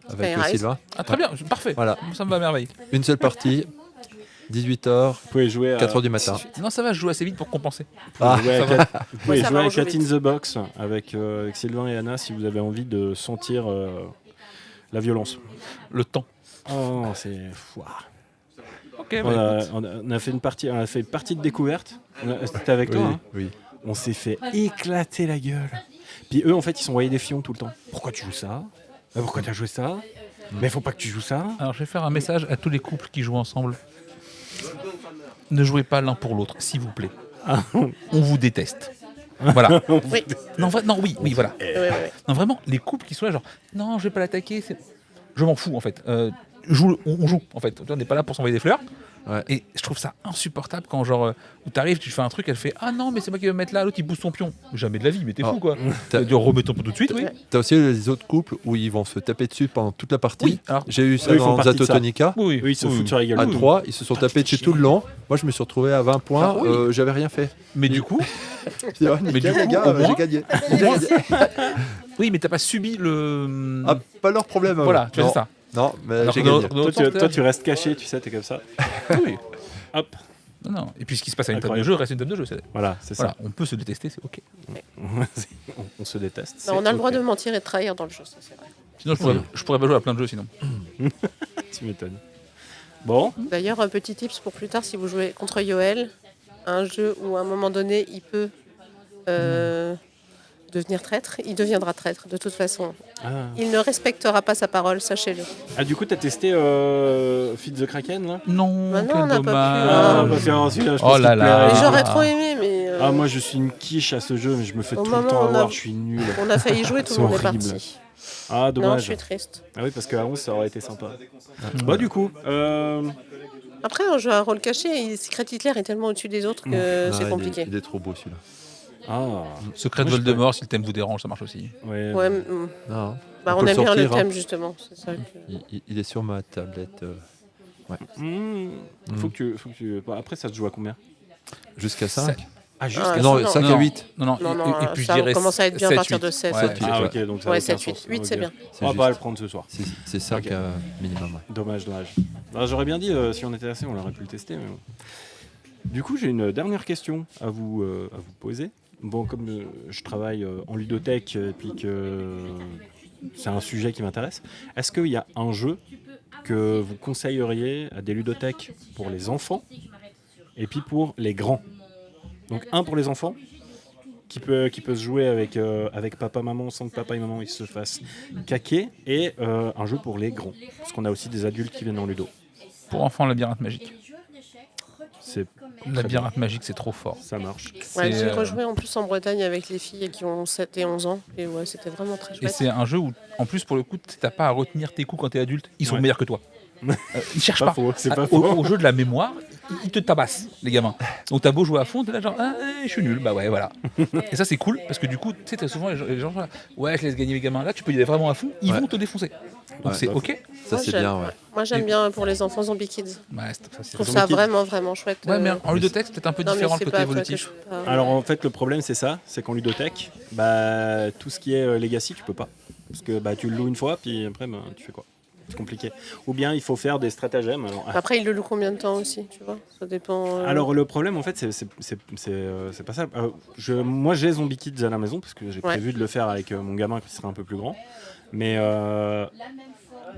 Skyrise.
Sylvain.
Ah, très bien, parfait.
Voilà.
Ça me va à merveille.
Une seule partie, 18h,
Vous pouvez jouer à
4h du matin.
Non, ça va, je joue assez vite pour compenser.
Vous pouvez jouer à
ça va.
Cat- vous pouvez
ça
jouer
va,
à
on joue
Cat in
vite.
the Box avec Sylvain et Anna si vous avez envie de sentir la violence.
Le temps.
Oh, c'est. Ouah.
Ok,
On
bah,
a,
écoute.
on a fait une partie de découverte. C'était avec toi. Hein.
Oui.
On s'est fait éclater la gueule. Puis eux, en fait, ils sont envoyés des fions tout le temps. Pourquoi tu joues ça? Pourquoi tu as joué ça? Mais faut pas que tu joues ça.
Alors, je vais faire un message à tous les couples qui jouent ensemble. Ne jouez pas l'un pour l'autre, s'il vous plaît. On vous déteste. Voilà.
Oui.
Non, oui, voilà.
Ouais.
Non, vraiment, les couples qui sont là, genre, non, je vais pas l'attaquer. Je m'en fous, en fait. On joue, en fait. On n'est pas là pour s'envoyer des fleurs.
Ouais.
Et je trouve ça insupportable quand, genre, où t'arrives, tu fais un truc, elle fait ah non, mais c'est moi qui vais me mettre là, l'autre il pousse ton pion. Jamais de la vie, mais t'es fou, quoi.
T'as-
Tu remets ton pion tout de suite, oui.
Ouais.
T'as aussi les autres couples où ils vont se taper dessus pendant toute la partie.
Oui, alors,
J'ai eu ça
Eux, ils font
dans
partie de ça.
Zatotonica.
oui,
Eux, ils se foutent sur la gueule.
À 3, ils se sont tapés dessus tout le long. Moi, je me suis retrouvé à 20 points.
Ah oui.
J'avais rien fait.
Mais du coup,
Je dis, ouais, nickel,
du coup,
les gars,
au moins-
j'ai gagné. J'ai gagné.
oui, mais t'as pas subi le.
Ah, pas leur problème.
voilà, tu
non.
vois, c'est ça.
Non, mais
Alors
j'ai
que dans-
gagné.
dans l'autre
Toi,
sens,
toi, tu restes caché, tu sais, t'es comme ça.
oui.
Hop.
Non. Et puis ce qui se passe à une table de
Incroyable.
jeu reste une table de jeu.
Voilà, c'est
Voilà, on peut se détester, c'est ok.
ça. On se déteste.
Non, on
c'est
a le droit
ok.
de mentir et de trahir dans le jeu, ça c'est vrai.
Sinon, je pourrais pas jouer à plein de jeux sinon.
Tu m'étonnes. Bon,
D'ailleurs, un petit tips pour plus tard, si vous jouez contre Yoel, un jeu où à un moment donné, il peut devenir traître, il deviendra traître de toute façon. Il ne respectera pas sa parole, sachez-le.
Ah, du coup, t'as testé Feed the Kraken là?
Non,
Bah non,
quel
on n'a pas pu,
dommage.
Ah, parce que alors, celui-là, je pense
Oh là
qu'il te
là.
plairait.
Mais
Ah.
j'aurais trop aimé, mais
Ah, moi je suis une quiche à ce jeu, mais je me fais
Au
tout le
moment
temps
où on a-
avoir, je suis nul.
on a failli jouer, tout
C'est
le monde est
horrible.
parti.
Ah,
Non, je
dommage.
suis triste.
Ah oui, parce qu'à 11, ça aurait été sympa. Bah, du coup,
Après, un jeu à rôle caché, Secret Hitler est tellement au-dessus des autres que
Ah,
c'est compliqué.
Il est trop beau celui-là.
ah,
Secret de
Moi, je
Voldemort, si le thème vous dérange, ça marche aussi.
ouais.
Ouais,
Non,
bah,
on
on
peut
aime
le
bien le
sortir,
thème
hein.
justement. C'est ça que-
Il est sur ma tablette.
Faut que tu. Bah, après, ça se joue à combien?
Jusqu'à 5.
Ah, juste.
Ah,
Non,
non.
5 à
Non.
8.
Non,
Non,
et puis
ça
je dirais
commence à être bien à
7,
partir de
8.
7.
Ouais.
7, 8.
Ah, ok, donc ça a
Ouais,
aucun
7,
sens.
8, c'est
Ok.
bien.
C'est
On va
juste.
pas le prendre ce soir.
C'est 5
Ok.
minimum. Ouais.
Dommage. Ah, j'aurais bien dit, si on était assez, on aurait pu le tester. Mais bon. Du coup, j'ai une dernière question à vous poser. Bon, comme je travaille en ludothèque et puis que c'est un sujet qui m'intéresse, est-ce qu'il y a un jeu que vous conseilleriez à des ludothèques pour les enfants et puis pour les grands? Donc un pour les enfants qui peut se jouer avec papa, maman, sans que papa et maman ils se fassent caquer, et un jeu pour les grands. Parce qu'on a aussi des adultes qui viennent en ludo.
Pour enfants, labyrinthe magique.
C'est
Labyrinthe magique, c'est trop fort.
ça marche.
Ouais,
C'est,
j'ai rejoué en plus en Bretagne avec les filles qui ont 7 et 11 ans. Et ouais, c'était vraiment très
Et
chouette.
c'est un jeu où, en plus, pour le coup, t'as pas à retenir tes coups quand t'es adulte. Ils sont
Ouais.
meilleurs que toi. Ils cherchent
Pas
pas.
faux, c'est
Ah,
pas
au,
faux.
au jeu de la mémoire, ils te tabassent, les gamins. Donc t'as beau jouer à fond, t'es là genre, ah, je suis nul, bah ouais, voilà. Et ça c'est cool, parce que du coup, tu sais, t'as souvent les gens ouais, je laisse gagner les gamins. Là, tu peux y aller vraiment à fond, ils vont te défoncer. Donc c'est ok.
Ça, c'est bien, ouais.
Moi, j'aime bien pour les enfants Zombie Kids.
Ouais,
Je trouve ça vraiment, vraiment chouette.
Ouais, mais en ludothèque, c'est peut-être un peu
Non, mais
différent le
c'est
côté
pas toi que
évolutif.
je parle.
Alors en fait, le problème c'est ça, c'est qu'en ludothèque, bah, tout ce qui est Legacy, tu peux pas. Parce que bah, tu le loues une fois, puis après, bah, tu fais quoi? C'est compliqué. Ou bien il faut faire des stratagèmes. Alors,
Après, ils le louent combien de temps aussi, tu vois? Ça dépend.
alors, le problème en fait, c'est pas ça. Moi j'ai Zombie Kids à la maison, parce que j'ai prévu de le faire avec mon gamin qui sera un peu plus grand. Mais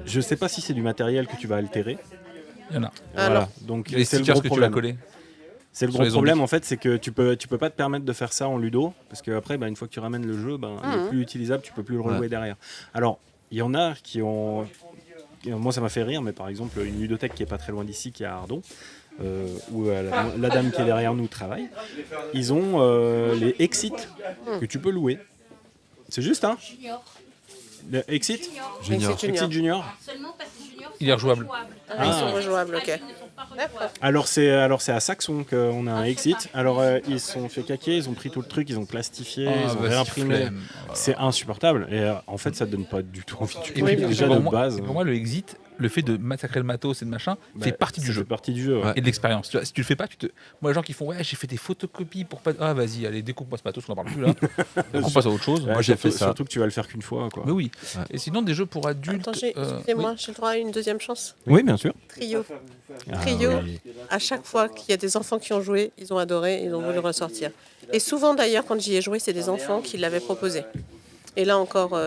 je sais pas si c'est du matériel que tu vas altérer.
Il y en a.
Voilà.
Alors.
Donc
Les
c'est le
stickers
gros
que tu vas
problème.
coller.
C'est le
sur
gros
les
problème
zombies.
en fait, c'est que tu peux pas te permettre de faire ça en ludo, parce que après, bah, une fois que tu ramènes le jeu, bah, il est plus utilisable, tu peux plus le rejouer derrière. Alors, il y en a qui ont, moi ça m'a fait rire, mais par exemple une ludothèque qui est pas très loin d'ici, qui est à Ardon, où la dame qui est derrière nous travaille, ils ont les Exit que tu peux louer. C'est juste, hein? Le Exit
Junior.
Exit Junior.
Seulement parce que Junior,
Il est rejouable.
Ah, ils sont rejouables, ok.
ils ne sont pas
D'accord.
Alors c'est à Saxon qu'on a un Exit. Alors ils se sont fait caquer, ils ont pris tout le truc, ils ont plastifié, ils ont réimprimé. C'est insupportable. Et en fait, ça te donne pas du tout envie de
Et
jouer
puis,
déjà
pour
de
moi,
base.
pour moi, le exit, le fait de massacrer le matos et de machin, fait partie du
Ça
jeu.
fait partie du jeu. ouais.
Et de l'expérience. Tu vois, si tu le fais pas, moi, les gens qui font ouais, j'ai fait des photocopies pour pas. Ah, vas-y, allez, découpe-moi ce matos, on en parle plus là. On passe à autre chose.
Ouais,
Moi, j'ai fait
surtout-
ça.
Surtout que tu vas le faire qu'une fois. Quoi.
Mais oui.
Ouais.
Et sinon, des jeux pour adultes.
Attends, excusez-moi, j'ai le droit à une deuxième chance.
Oui, bien sûr.
Trio.
Ah,
Trio,
oui.
à chaque fois qu'il y a des enfants qui ont joué, ils ont adoré, ils ont voulu ressortir. Et souvent d'ailleurs, quand j'y ai joué, c'est des enfants qui l'avaient proposé. Et là encore,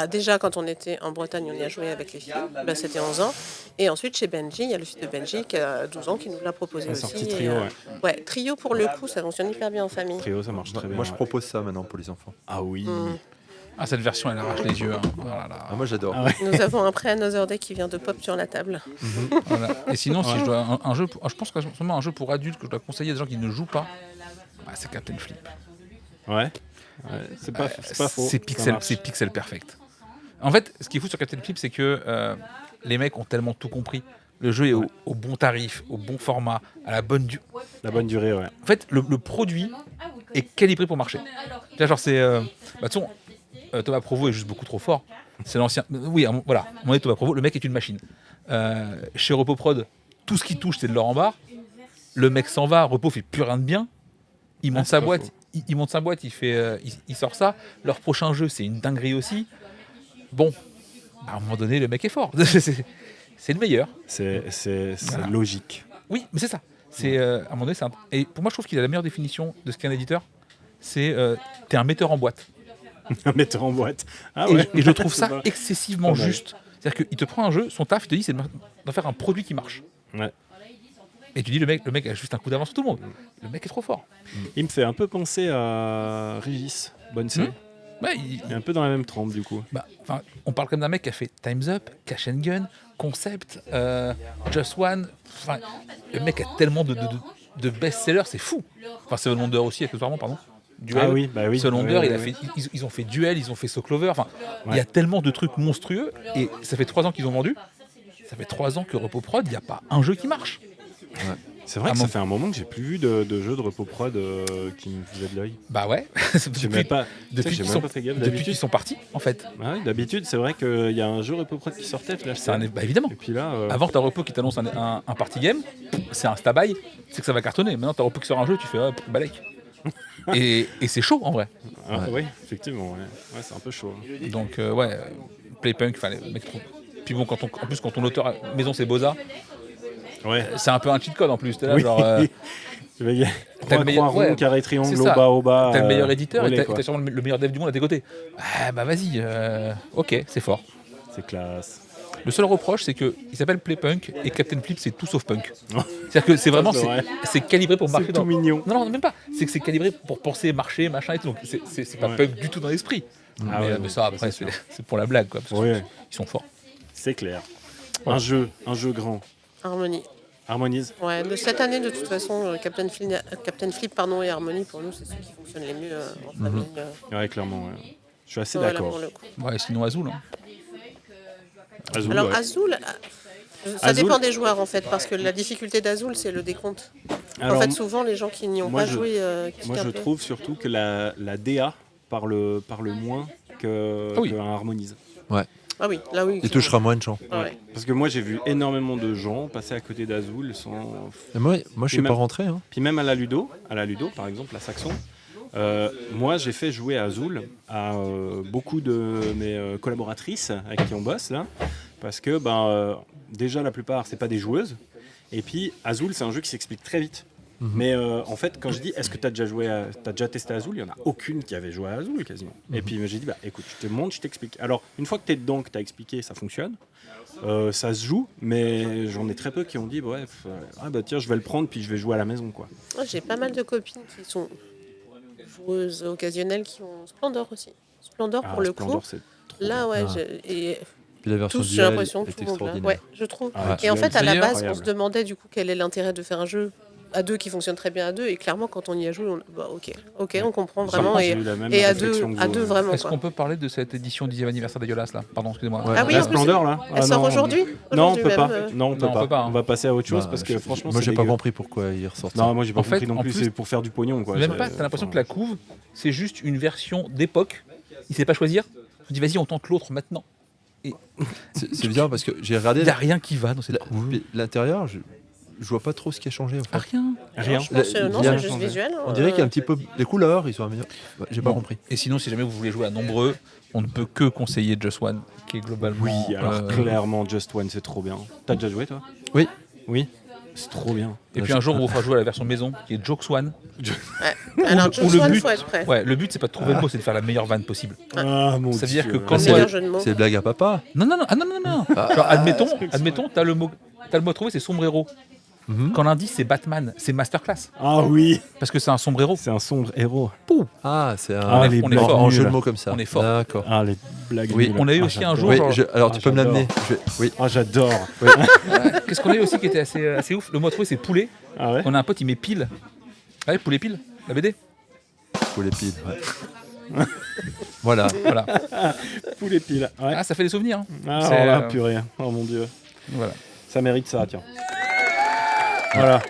déjà quand on était en Bretagne, on y a joué avec les filles, là c'était 11 ans. Et ensuite chez Benji, il y a le fils de Benji qui a 12 ans qui nous l'a proposé
La
aussi.
sortie
Et,
Trio,
ouais, Trio pour le coup, ça fonctionne hyper bien en famille.
Trio, ça marche très bien.
Moi, je
ouais.
propose ça maintenant pour les enfants.
Ah oui.
Ah, cette version, elle arrache les yeux. Hein. Voilà,
Ah, moi, j'adore.
Ah ouais.
Nous avons un prêt Another Day qui vient de pop sur la table.
voilà. Et sinon, si je dois un jeu, je pense qu'en ce moment, un jeu pour adultes que je dois conseiller à des gens qui ne jouent pas, c'est Captain Flip.
Ouais. C'est pas faux.
C'est
Ça marche.
pixel perfect. En fait, ce qui est fou sur Captain Flip, c'est que les mecs ont tellement tout compris. Le jeu est au bon tarif, au bon format, à la bonne
La bonne durée, ouais.
En fait, le produit est calibré pour marcher. Là, genre, c'est. De toute façon, Thomas Provost est juste beaucoup trop fort. C'est l'ancien. Oui, voilà. À mon avis, Thomas Provost, le mec est une machine. Chez Repoprod, tout ce qui touche, c'est de l'or en barre. Le mec s'en va, Repo fait plus rien de bien. Il monte
c'est
sa
pas
boîte,
faux.
il monte sa boîte, il sort ça. Leur prochain jeu, c'est une dinguerie aussi. Bon, à un moment donné, le mec est fort. C'est le meilleur.
C'est
Voilà.
logique.
Oui, mais c'est ça. C'est à un moment donné, et pour moi, je trouve qu'il a la meilleure définition de ce qu'est un éditeur. C'est t'es un metteur en boîte.
Un metteur en boîte. Ah
Et,
ouais.
et je trouve ça
C'est pas-
excessivement
pas mal.
juste. C'est-à-dire qu'il te prend un jeu, son taf, il te dit c'est d'en faire un produit qui marche.
Ouais.
Et tu dis le mec a juste un coup d'avance sur tout le monde. Le mec est trop fort.
Il me fait un peu penser à Régis Bonnecey.
Ouais,
Il est un peu dans la même trempe du coup.
on parle comme d'un mec qui a fait Time's Up, Cash and Gun, Concept, Just One. Enfin, le mec a tellement de best-sellers, c'est fou. Enfin, Seven Wonder aussi, accessoirement, pardon. Duel.
Ah oui, bah oui.
Seven Wonder,
Ouais,
il a
ouais,
fait, ils ont fait Duel, ils ont fait So Clover. Enfin, il y
Ouais.
a tellement de trucs monstrueux. Et ça fait 3 ans qu'ils ont vendu. Ça fait 3 ans que Repoprod, il n'y a pas un jeu qui marche.
C'est vrai
Ah,
que
mon-
ça fait un moment que j'ai plus vu de jeux de repos prod qui me faisaient de l'œil.
Bah ouais.
J'ai même pas,
depuis
j'ai
qu'ils
même
sont,
pas fait gaffe.
depuis
D'habitude,
qu'ils sont partis, en fait.
d'habitude, c'est vrai qu'il y a un jeu repos prod qui sortait. je l'achetais.
Bah évidemment.
Et puis là,
Avant que t'as Repo qui t'annonce un party game, c'est un stabaille, c'est que ça va cartonner. Maintenant t'as Repo qui sort un jeu, tu fais hop, balèque. et c'est chaud en vrai.
oui, effectivement, ouais. Ouais, c'est un peu chaud.
Donc Playpunk, enfin les mecs trouvent. Puis bon, en plus quand ton auteur maison c'est Boza,
Ouais.
c'est un peu un cheat code en plus. T'es là,
Oui.
genre,
Tu vas y aller.
T'as
Croix,
le meilleur-
croix, rond,
ouais,
carré,
c'est
triangle,
ça.
au bas, au bas.
T'as le meilleur éditeur
relais,
et
quoi.
t'as sûrement le meilleur dev du monde à tes côtés. Ah bah vas-y, ok, c'est fort.
C'est classe.
Le seul reproche, c'est qu'il s'appelle Playpunk et Captain Flip, c'est tout sauf punk. C'est-à-dire que c'est vraiment,
c'est vrai.
c'est calibré pour marcher
C'est
dans.
tout mignon.
Non, même pas. C'est que c'est calibré pour penser, marcher, machin et tout. Donc c'est pas
Ouais.
punk du tout dans l'esprit.
Ah ouais,
mais ça, après, c'est pour la blague, quoi. Parce
Ouais.
qu'ils sont forts.
C'est clair. Un jeu grand.
Harmonie.
Harmonise.
Ouais, de cette année, de toute façon, Captain Flip et Harmonie, pour nous, c'est ceux qui fonctionnent les mieux en famille.
Ouais, clairement. Ouais. Je suis assez
Voilà,
d'accord.
pour le coup.
Ouais, sinon Azul. Hein.
Azul,
Alors,
ouais.
Azul, Ça
Azul-
dépend des joueurs en fait, parce que la difficulté d'Azul, c'est le décompte.
Alors,
en fait, souvent, les gens qui n'y ont
moi,
pas
je-
joué quittent
moi,
un
je
peu.
trouve surtout que la DA parle moins
Ah oui.
qu'un harmonise.
Ah oui, là oui.
Il touchera moins de gens.
Ouais.
Parce que moi, j'ai vu énormément de gens passer à côté d'Azul sans.
Et moi, je suis
même-
pas rentré. Hein.
Puis même à la Ludo, par exemple, la Saxon, moi j'ai fait jouer à Azul à beaucoup de mes collaboratrices avec qui on bosse là, parce que déjà la plupart c'est pas des joueuses, et puis Azul c'est un jeu qui s'explique très vite. Mais en fait, quand je dis est-ce que tu as déjà testé Azul, il n'y en a aucune qui avait joué à Azul quasiment. Et puis j'ai dit écoute, je te montre, je t'explique. Alors une fois que tu es dedans, que tu as expliqué, ça fonctionne. Ça se joue, mais j'en ai très peu qui ont dit tiens, je vais le prendre puis je vais jouer à la maison quoi.
Moi, j'ai pas mal de copines qui sont joueuses occasionnelles qui ont Splendor aussi. Splendor pour le
Splendor,
coup.
c'est trop
Là, ouais,
Ah.
et
Puis la version
tous, j'ai
duel
l'impression que
est
tout le monde l'a.
extraordinaire.
Ouais, je trouve.
Ah,
Et en fait, à la
D'ailleurs,
base, on se
incroyable.
demandait du coup quel est l'intérêt de faire un jeu à deux qui fonctionne très bien à deux. Et clairement, quand on y a joué, on comprend vraiment.
J'ai
Et,
eu la même
et à
réflexion que vous.
deux vraiment.
Est-ce
quoi.
qu'on peut parler de cette édition 10e anniversaire d'Ayolas là? Pardon, excusez-moi.
Ouais.
Ah oui,
La
en plus,
Splendor là
elle sort
non,
aujourd'hui
Non, on
Aujourd'hui
peut
même,
pas. Non, on peut pas.
hein.
On va passer à autre chose
Bah,
parce que franchement,
moi,
c'est
j'ai pas
dégueu.
compris pourquoi il ressort.
Non, moi j'ai pas
En fait,
compris non
en
plus.
plus,
C'est pour faire du pognon quoi.
Même pas, t'as l'impression que la couve, c'est juste une version d'époque. Il sait pas choisir. Je dis vas-y, on tente l'autre maintenant.
C'est bizarre parce que j'ai regardé
Il n'y a rien qui va dans cette
la-
couve.
puis l'intérieur. Je vois pas trop ce qui a changé. En fait.
Ah, rien.
Rien.
Je pense que non,
Il y a
c'est
un
juste
changé.
visuel.
On dirait qu'il y a un petit peu les couleurs. Ils sont améliorés. Ouais, j'ai pas
Bon.
compris.
Et sinon, si jamais vous voulez jouer à nombreux, on ne peut que conseiller Just One, qui est globalement.
Oui, alors clairement, Just One, c'est trop bien. T'as déjà joué toi?
Oui.
Oui. C'est trop bien.
Et puis un jour, on vous fera jouer à la version maison, qui est Jokes One.
Alors,
Ou
Just
le
One,
but-
faut être prêt.
Ouais, le but, c'est pas de trouver le mot, c'est de faire la meilleure vanne possible.
Ah mon
Ça veut dire
Dieu.
que quand
Le
c'est-
meilleur jeu de mots.
C'est blague à papa.
Non, non, non, ah, non, non, non. Genre, admettons, t'as le mot à trouver, c'est sombrero.
Mhm.
Quand l'indice, c'est Batman, c'est masterclass.
Ah oui,
Parce que c'est un sombrero.
c'est un sombre héros.
Ah, c'est
Ah,
un
les
on est
blagues
fort.
en jeu de
nulles.
mots comme ça.
On est fort.
D'accord.
Ah les blagues.
Oui,
nulles.
on a eu
Ah,
aussi un
j'adore.
jour,
Oui,
genre-
alors tu peux me
j'adore.
l'amener. Oui.
Ah j'adore.
Qu'est-ce qu'on a eu aussi qui était assez ouf? Le mot à trouver, c'est poulet.
Ah ouais.
On a un pote, il met pile. Ah ouais, poulet pile, la BD.
Pour les piles. Ouais. Voilà.
Voilà.
Poulet pile. Ouais.
Ah, ça fait des souvenirs. Hein.
Ah
c'est,
alors là,
euh,
purée. Oh mon Dieu.
Voilà.
Ça mérite ça, tiens. Voilà.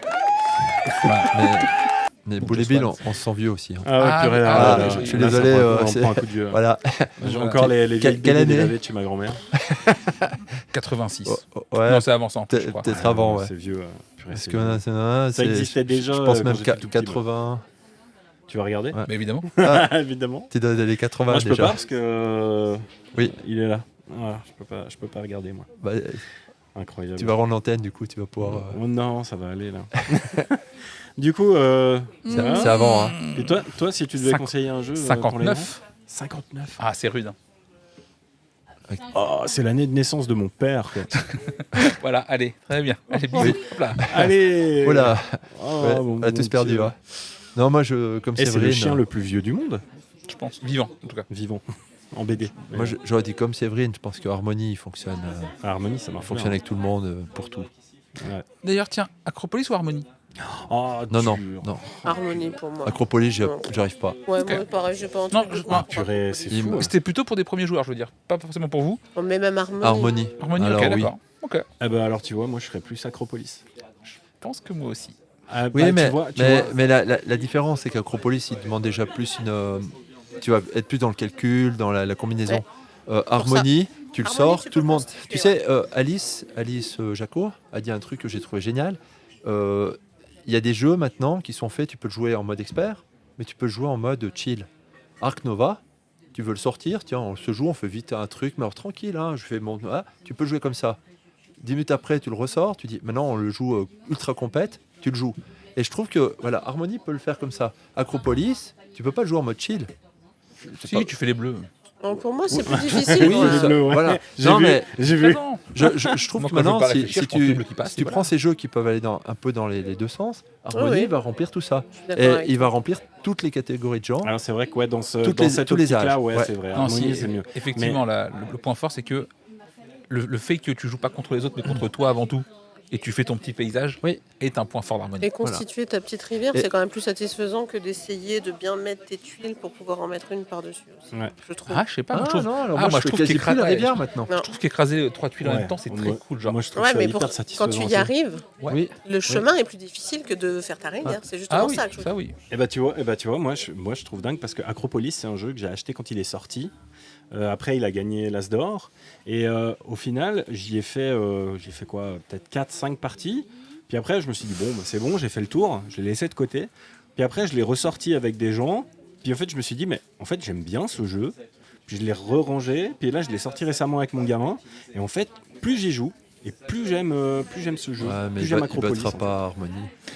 Mais Boulet Bill, on se sent vieux aussi. hein.
Ah ouais,
Ah,
purée.
ah,
là,
ouais,
là,
je
là,
suis
là,
désolé,
ça
c'est-
prend un coup de vieux.
Voilà.
J'ai
Voilà.
encore les vieilles
Quelle
BD
année
délavées de chez ma grand-mère.
86.
Ouais.
Non, c'est avançant, je crois.
Peut-être avant, ouais.
C'est vieux. Purée,
Parce
c'est
que
vieux.
ça
Ça existait déjà.
Je pense
quand
même
j'étais tout petit, moi.
80.
Tu vas regarder
Ouais.
Mais évidemment.
Évidemment.
T'es dans les 80
Moi, je peux
déjà.
pas parce que.
Oui.
Il est là. Voilà, je peux pas regarder, moi.
Bah,
Incroyable.
tu vas rendre l'antenne, du coup, tu vas pouvoir.
Oh non, ça va aller là. Du coup, ça va
C'est avant. Hein.
Et toi, si tu devais
Cinq-
conseiller un jeu. pour les
59.
gens 59.
Ah, c'est rude. Hein.
Oh, c'est l'année de naissance de mon père. Quoi.
Voilà, allez, très bien. Allez, bisous.
Oui.
Hop là.
Allez.
Oh là,
Oh,
ouais,
mon
on a tous
Dieu.
perdu. Hein. Non, moi, comme
Et c'est
Séverine.
le chien le plus vieux du monde,
Je pense. Vivant, en tout cas.
vivant, en BD.
Moi, j'aurais dit comme Séverine. Je pense que Harmony fonctionne,
Harmonie, ça marche.
fonctionne
bien.
avec tout le monde pour tout.
Ouais.
D'ailleurs, tiens, Acropolis ou Harmonie?
Oh,
Non, non,
dur.
non.
Harmonie pour moi.
Acropolis,
Non.
j'arrive pas.
Ouais,
Ok.
moi pareil, j'ai pas entendu.
Non,
Ah, purée, c'est
Il
fou.
me-
hein.
C'était plutôt pour des premiers joueurs, je veux dire. Pas forcément pour vous.
On met même Harmonie.
Harmony.
Harmonie,
Alors,
ok,
oui.
d'accord. Ok.
Eh ben alors, tu vois, moi, je serais plus Acropolis.
Je pense que moi aussi.
Ah,
Oui,
bah,
mais,
tu vois,
mais la différence, c'est qu'Acropolis, il demande déjà plus une. Tu vas être plus dans le calcul, dans la combinaison. Harmonie, tu le
Harmonie,
sors,
tu
tout le
peux
monde.
constituer,
Tu sais, Alice Jacot a dit un truc que j'ai trouvé génial. Il y a des jeux maintenant qui sont faits, tu peux le jouer en mode expert, mais tu peux le jouer en mode chill. Arc Nova, tu veux le sortir, tiens, on se joue, on fait vite un truc, mais alors tranquille, hein, je fais mon. Ah, tu peux jouer comme ça. 10 minutes après, tu le ressors, tu dis maintenant on le joue ultra compète, tu le joues. Et je trouve que voilà, Harmony peut le faire comme ça. Acropolis, tu peux pas le jouer en mode chill. C'est
Si,
pas-
tu fais les bleus.
Donc, pour moi, c'est plus difficile.
Oui,
moi.
ça-
bleus, ouais.
voilà.
J'ai
Non,
vu,
mais
j'ai vu.
Non.
je trouve
Moi,
que
quand je veux
maintenant,
pas
si,
réfléchir,
si
je prends le
tu,
bleu qui passe,
si tu
et
prends
voilà.
ces jeux qui peuvent aller un peu dans les deux sens, Harmony
oui.
va remplir tout ça.
Je suis d'accord
Et
avec
il
toi.
va remplir toutes les catégories de gens.
Alors, c'est vrai que ouais, dans
Toutes
dans
les-
cette
tous les
optique-là,
âges.
ouais,
Ouais.
c'est vrai.
Non,
Harmonie,
si,
c'est mieux.
effectivement, le point fort, c'est que le fait que tu joues pas contre les autres, mais contre toi avant tout, et tu fais ton petit paysage
Oui.
et t'as un point fort d'harmonie.
Et constituer ta petite rivière,
Et-
c'est quand même plus satisfaisant que d'essayer de bien mettre tes tuiles pour pouvoir en mettre une par-dessus aussi,
Ouais.
je trouve.
Ah, je sais pas, moi, je trouve,
non, alors
Ah,
moi, je fais quasi plus
qu'écraser
la
ouais,
rivière
je-
maintenant.
Non.
je trouve qu'écraser 3 tuiles en
Ouais.
même temps, c'est très
Moi-
cool. Genre.
Moi, je trouve
Ouais,
ça
mais
hyper satisfaisant.
quand tu y
aussi.
arrives,
Ouais.
Oui.
le chemin est plus difficile que de faire ta rivière. C'est justement
Ah oui,
ça que je
ça oui.
Et tu vois, moi je trouve dingue parce que Acropolis, c'est un jeu que j'ai acheté quand il est sorti. Après, il a gagné l'As d'or. Et au final, j'ai fait quoi, peut-être 4-5 parties. Puis après, je me suis dit, bon, bah, c'est bon, j'ai fait le tour. Je l'ai laissé de côté. Puis après, je l'ai ressorti avec des gens. Puis en fait, je me suis dit, mais en fait, j'aime bien ce jeu. Puis je l'ai re-rangé. Puis là, je l'ai sorti récemment avec mon gamin. Et en fait, plus j'y joue, et plus j'aime ce jeu.
Ouais, mais
plus
il
j'aime
ne
Acropolis.
battra
en fait.
pas Harmonie.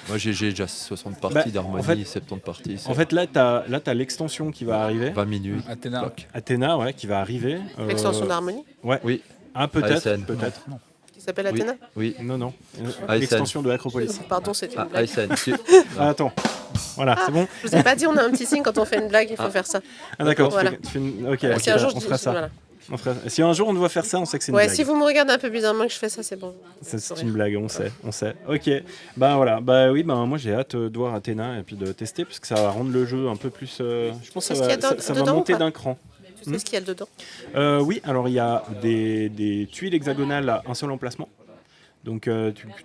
Moi, j'ai déjà 60 parties
Bah,
d'Harmonie,
en fait-
70 parties.
En fait, là, t'as l'extension qui va arriver.
20 minutes.
Athéna.
Bloc.
Athéna, ouais, qui va arriver.
L'extension d'harmonie
Oui,
Ah, peut-être.
ASN.
Peut-être.
qui s'appelle
oui,
Athéna.
oui.
Non.
ASN.
L'extension de Acropolis.
Pardon, c'était une
Ah,
blague.
ASN.
Ah, attends. Voilà, c'est bon.
Je vous ai pas dit, on a un petit signe quand on fait une blague, il faut faire ça.
Ah, d'accord.
Voilà.
Tu fais ok,
Si un jour
on
je
fera
dis,
ça.
voilà.
Si un jour on doit faire ça, on sait que c'est une
Ouais,
blague.
si vous me regardez un peu bizarrement que je fais ça, c'est bon.
C'est une blague, on sait. Ok. Bah voilà. Bah oui, bah moi j'ai hâte de voir Athéna et puis de tester parce que ça va rendre le jeu un peu plus. Je pense que
Est-ce qu'il y a
ça va
dedans ou
monter
pas
d'un cran.
Tu sais ce qu'il y a dedans?
Oui, alors il y a des tuiles hexagonales à un seul emplacement. Donc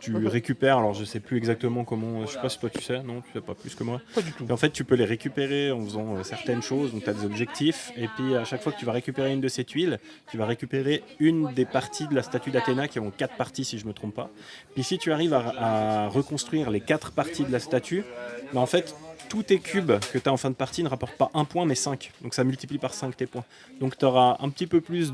tu récupères, alors je sais plus exactement comment, je sais pas si toi tu sais, non, tu sais pas plus que moi.
Pas du tout.
Et en fait, tu peux les récupérer en faisant certaines choses, donc tu as des objectifs, et puis à chaque fois que tu vas récupérer une de ces tuiles, tu vas récupérer une des parties de la statue d'Athéna, qui ont 4 parties si je me trompe pas. Puis si tu arrives à reconstruire les 4 parties de la statue, bah, en fait, tous tes cubes que tu as en fin de partie ne rapportent pas 1 point mais 5. Donc ça multiplie par 5 tes points. Donc tu auras un petit peu plus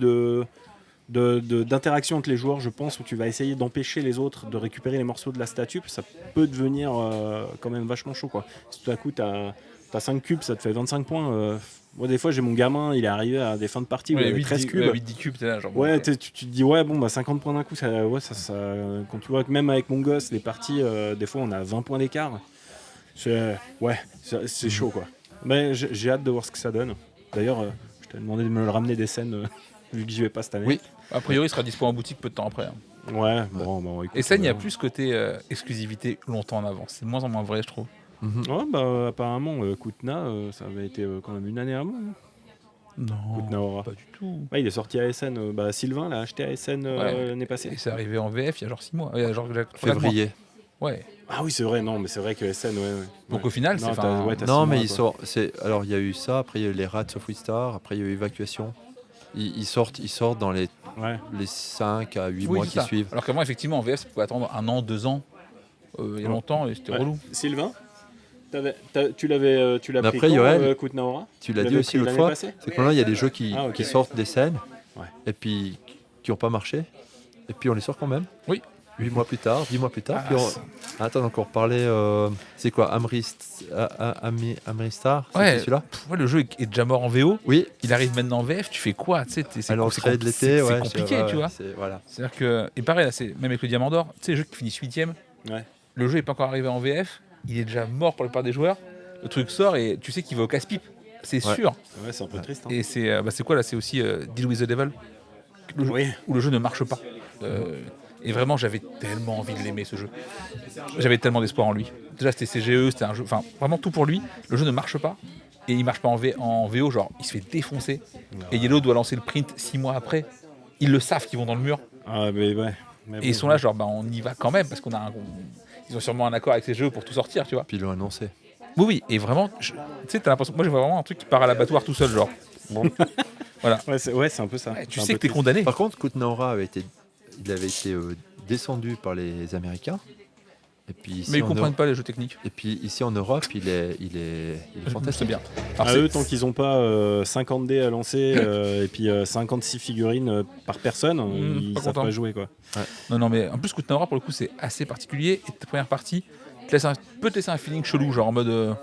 d'interaction entre les joueurs, je pense, où tu vas essayer d'empêcher les autres de récupérer les morceaux de la statue, ça peut devenir quand même vachement chaud, quoi. Si tout à coup t'as 5 cubes, ça te fait 25 points. Moi, des fois, j'ai mon gamin, il est arrivé à des fins de partie où il avait 13 cubes.
8-10 cubes, t'es là, genre.
Ouais,
bon,
tu te dis, ouais, bon, bah 50 points d'un coup, ça, quand tu vois que même avec mon gosse, les parties, des fois, on a 20 points d'écart. C'est chaud, quoi. Mais j'ai hâte de voir ce que ça donne. D'ailleurs, je t'ai demandé de me le ramener des scènes, vu que j'y vais pas cette année.
Oui.
A priori, il sera dispo en boutique peu de temps après. Hein.
Ouais, bon, écoute,
Et ça, il n'y a plus ce côté exclusivité longtemps en avance. C'est de moins en moins vrai, je trouve.
Ouais, bah apparemment, Kutna, ça avait été quand même une année avant. Hein.
Non,
Kutna Aura.
pas du tout.
Ouais, il est sorti à ASN. Sylvain l'a acheté à ASN
Ouais.
l'année passée.
Et c'est arrivé en VF il y a genre 6 mois. Genre,
Février.
Ouais.
Ah oui, c'est vrai, non, mais c'est vrai que ASN, ouais.
Donc
ouais.
au final,
Non,
c'est.
t'as- ouais, t'as
Non,
6
mais
mois,
ils
quoi.
sortent. Alors, il y a eu ça. Après, il y a eu les Rats of Wistar. Après, il y a eu Évacuation. Ils sortent dans les
Ouais.
5 à 8
Oui,
mois
c'est
qui
ça.
suivent.
Alors qu'avant, effectivement, en VF, ça pouvait attendre 1 an, 2 ans. Il y a
Ouais.
longtemps, et c'était
Ouais.
relou.
Sylvain, tu l'as
Mais
pris
après,
quand,
Yoann,
Kutna Aura
Tu l'as dit
l'avais
aussi
pris
l'autre
l'année
fois.
passée
C'est que maintenant, il y a des jeux qui
Ah, ok.
sortent des scènes.
Ouais.
Et puis qui n'ont pas marché. Et puis, on les sort quand même.
Oui.
8 mois plus tard, 10 mois plus tard.
Ah,
Puis
c'est-
Attends, donc on reparlait. C'est quoi Amristar C'était
Ouais.
celui-là
Ouais, le jeu est déjà mort en VO.
Oui.
Il arrive maintenant en VF. Tu fais quoi? Tu sais, c'est
À l'entrée de l'été, ouais.
C'est compliqué, tu vois.
Voilà.
C'est-à-dire que. Et pareil, là, c'est même avec le Diamant d'Or, tu sais, le jeu qui finit 8ème.
Ouais.
Le jeu n'est pas encore arrivé en VF. Il est déjà mort pour la plupart des joueurs. Le truc sort et tu sais qu'il va au casse-pipe. C'est
Ouais.
sûr.
Ouais, c'est un peu triste. Hein.
Et c'est quoi là? C'est aussi Deal with the Devil.
Oui.
Où le jeu ne marche pas. Et vraiment, j'avais tellement envie de l'aimer, ce jeu. J'avais tellement d'espoir en lui. Déjà, c'était CGE, c'était un jeu... Enfin, vraiment tout pour lui. Le jeu ne marche pas. Et il marche pas en VO, genre, il se fait défoncer. Et Yellow doit lancer le print 6 mois après. Ils le savent qu'ils vont dans le mur.
Ah, mais ouais. Mais
Et
bon,
ils sont là, genre, on y va quand même, parce qu'on a ils ont sûrement un accord avec ces jeux pour tout sortir, tu vois.
Puis ils l'ont annoncé.
Oui, et vraiment, tu sais, t'as l'impression... Moi, je vois vraiment un truc qui part à l'abattoir tout seul, genre. Bon. Voilà.
Ouais, c'est un peu ça.
Ouais, tu
C'est un
sais
peu
que t'es
triste.
condamné.
Par contre, Kutnaora avait été descendu par les Américains. Et puis ici,
Mais ils
en
comprennent
Europe-
pas les jeux techniques.
Et puis ici en Europe, il est fantastique.
C'est bien.
À
Alors,
eux, tant qu'ils n'ont pas 50 dés à lancer et puis 56 figurines par personne, ils
pas
savent
content.
pas jouer, quoi.
Non, mais en plus, Kutnaora, pour le coup, c'est assez particulier. Et ta première partie peut te laisser un feeling chelou, genre en mode.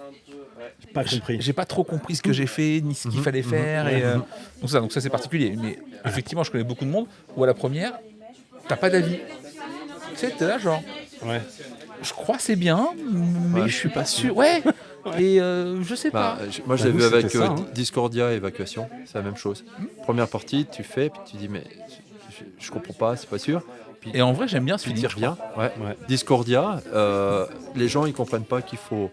Pas compris.
J'ai pas trop compris ce que j'ai fait, ni ce qu'il fallait faire. Et, donc ça c'est particulier. Mais effectivement, je connais beaucoup de monde où à la première, t'as pas d'avis. Tu sais, t'es là, genre,
Ouais.
je crois que c'est bien, mais
Ouais.
je suis pas sûr. Ouais. Et je sais
Bah,
pas.
moi, je
Bah,
l'ai
nous,
vu avec
c'était ça, hein.
Discordia et Évacuation, c'est la même chose. Première partie, tu fais, puis tu dis, mais je comprends pas, c'est pas sûr.
Et en vrai, j'aime bien ce
Tu
feeling.
tires bien. Ouais.
Ouais.
Discordia, les gens ils comprennent pas qu'il faut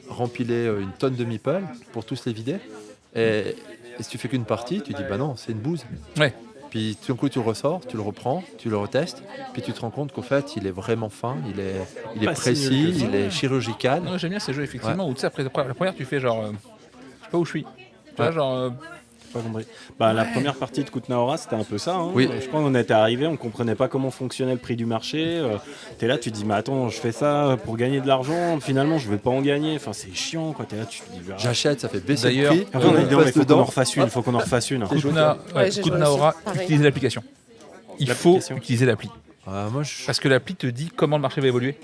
rempiler une tonne de meeple pour tous les vider. Et si tu fais qu'une partie, tu dis bah non, c'est une bouse.
Ouais.
Puis tout d'un coup tu le ressors, tu le reprends, tu le retestes, puis tu te rends compte qu'au fait il est vraiment fin, il est
Pas si
précis,
nul que ça.
il est chirurgical.
Non, j'aime bien ces jeux, effectivement, où tu sais, après la première, tu fais genre. Je sais pas où je suis. Tu vois,
Ouais.
genre.
Pas compris. Bah, la première partie de Kutnaora, c'était un peu ça. Hein.
Oui.
Je crois qu'on était arrivé, on comprenait pas comment fonctionnait le prix du marché. T'es là, tu te dis, mais attends, je fais ça pour gagner de l'argent. Finalement, je vais pas en gagner. Enfin, c'est chiant, quoi. T'es là, tu te dis, bah,
J'achète, ça fait baisser
D'ailleurs,
le prix.
Après, on a dit, non, mais
passe
faut qu'on
dedans.
en refasse une. Faut qu'on en refasse une.
j'ai joué
Kutnaora,
aussi, pareil.
utiliser l'application. Il faut
L'application.
utiliser l'appli.
Ah, moi, je-
Parce que l'appli te dit comment le marché va évoluer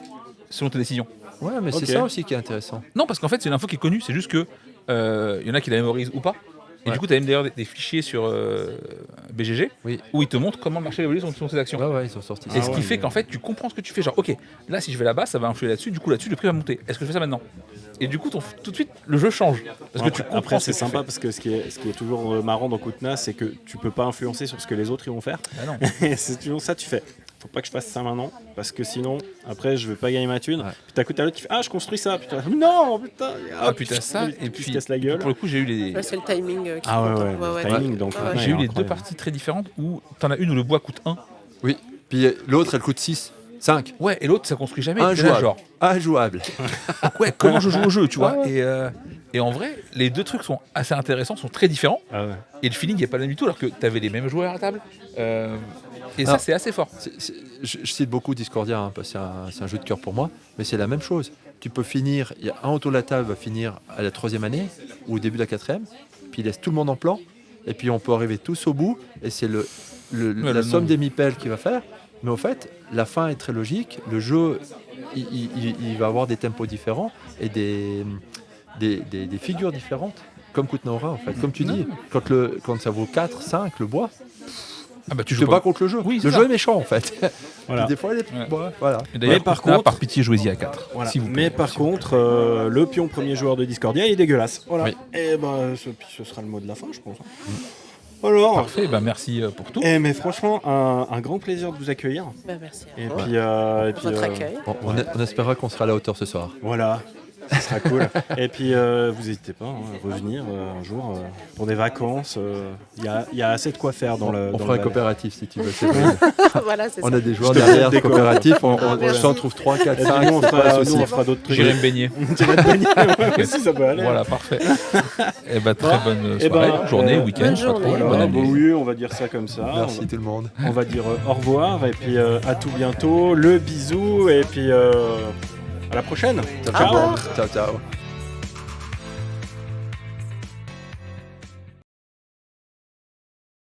selon tes décisions.
Ouais, mais c'est
Ok.
ça aussi qui est intéressant.
Non, parce qu'en fait, c'est une info qui est connue, c'est juste que y en a qui la mémorisent ou pas. Et
Ouais.
du coup, tu as même d'ailleurs des fichiers sur BGG
Oui.
où ils te montrent comment le marché évolue selon tes actions.
Ouais, ouais, ils ont sorti
Et
ça.
ce qui fait qu'en fait, tu comprends ce que tu fais. Genre, ok, là, si je vais là-bas, ça va influer là-dessus. Du coup, là-dessus, le prix va monter. Est-ce que je fais ça maintenant? Et du coup, tout de suite, le jeu change. Parce que tu comprends
Après,
ce
c'est
que tu
sympa
fais.
parce que ce qui est toujours marrant dans Kutna, c'est que tu peux pas influencer sur ce que les autres ils vont faire.
Ah non.
Et c'est toujours ça, tu fais. Faut pas que je fasse ça maintenant parce que sinon, après, je vais pas gagner ma thune.
Ouais.
Puis t'as coup à l'autre qui fait, ah, je construis ça. Putain, non, putain.
Ah putain, ça. Et
qui
puis,
se casse la gueule.
pour le coup, j'ai eu les.
Ouais, c'est le timing qui
Ah ouais,
compte.
ouais, le timing. Donc,
Ouais, ouais.
Kutna
J'ai
est
eu les deux
incroyable.
parties très différentes où t'en as une où le bois coûte 1.
Oui. Puis l'autre, elle coûte 6, 5.
Ouais, et l'autre, ça construit jamais.
Injouable.
T'es là, genre,
Injouable.
ouais, comment je joue au jeu, tu vois.
Ouais,
Et en vrai, les deux trucs sont assez intéressants, sont très différents.
Ah ouais.
Et le feeling n'est pas le même du tout, alors que t'avais les mêmes joueurs à table. Et ça,
Alors,
c'est assez fort.
Je cite beaucoup Discordia, hein, parce que c'est un jeu de cœur pour moi, mais c'est la même chose. Tu peux finir, il y a un autour de la table va finir à la 3e année ou au début de la 4e, puis il laisse tout le monde en plan, et puis on peut arriver tous au bout, et c'est
Ouais,
la
le
somme
nombre.
des meeples qu'il va faire. Mais au fait, la fin est très logique. Le jeu, il va avoir des tempos différents et des figures différentes, comme Kutnaora en fait. Comme tu dis, quand ça vaut 4, 5, le bois,
Ah bah,
tu te bats contre le jeu.
Oui, c'est
le
ça.
jeu est méchant en fait.
Voilà.
Des fois, il est...
Ouais.
voilà.
Et d'ailleurs,
Mais par
Kutna,
contre-
par pitié, jouez-y à 4.
Voilà.
S'il vous plaît.
Mais par contre, le pion premier joueur de Discordia il est dégueulasse. Voilà.
Oui.
Et ben, ce sera le mot de la fin, je pense. Alors.
Parfait, bah merci pour tout.
Eh, mais franchement, un grand plaisir de vous accueillir.
Bah, merci à
Et
vous.
puis,
Votre accueil.
Bon, on espérera qu'on sera à la hauteur ce soir.
voilà, ce sera cool. Et puis, vous n'hésitez pas hein, à revenir un jour pour des vacances. Il y a assez de quoi faire dans le.
On
dans
fera un
le Valais.
coopératif si tu veux. c'est vrai.
Voilà, c'est
On
ça.
a des joueurs
Je te
derrière
fais des
coopératifs. On
merci.
s'en trouve 3, 4,
Et
5.
puis nous, on
c'est pas
fera,
un
nous,
souci.
on fera d'autres trucs.
J'irai me baigner.
J'irai me baigner, ouais, si ça peut aller.
Voilà, parfait. Et bah, très
Bon.
bonne
Eh
soirée,
ben,
journée, week-end,
bonne
je sais pas trop.
journée.
Bonne
Voilà,
année.
bah oui, on va dire ça comme ça.
Merci tout le monde.
On va dire au revoir et puis à tout bientôt. Le bisou et puis à la prochaine.
Ciao,
Au revoir.
ciao. Ciao, ciao.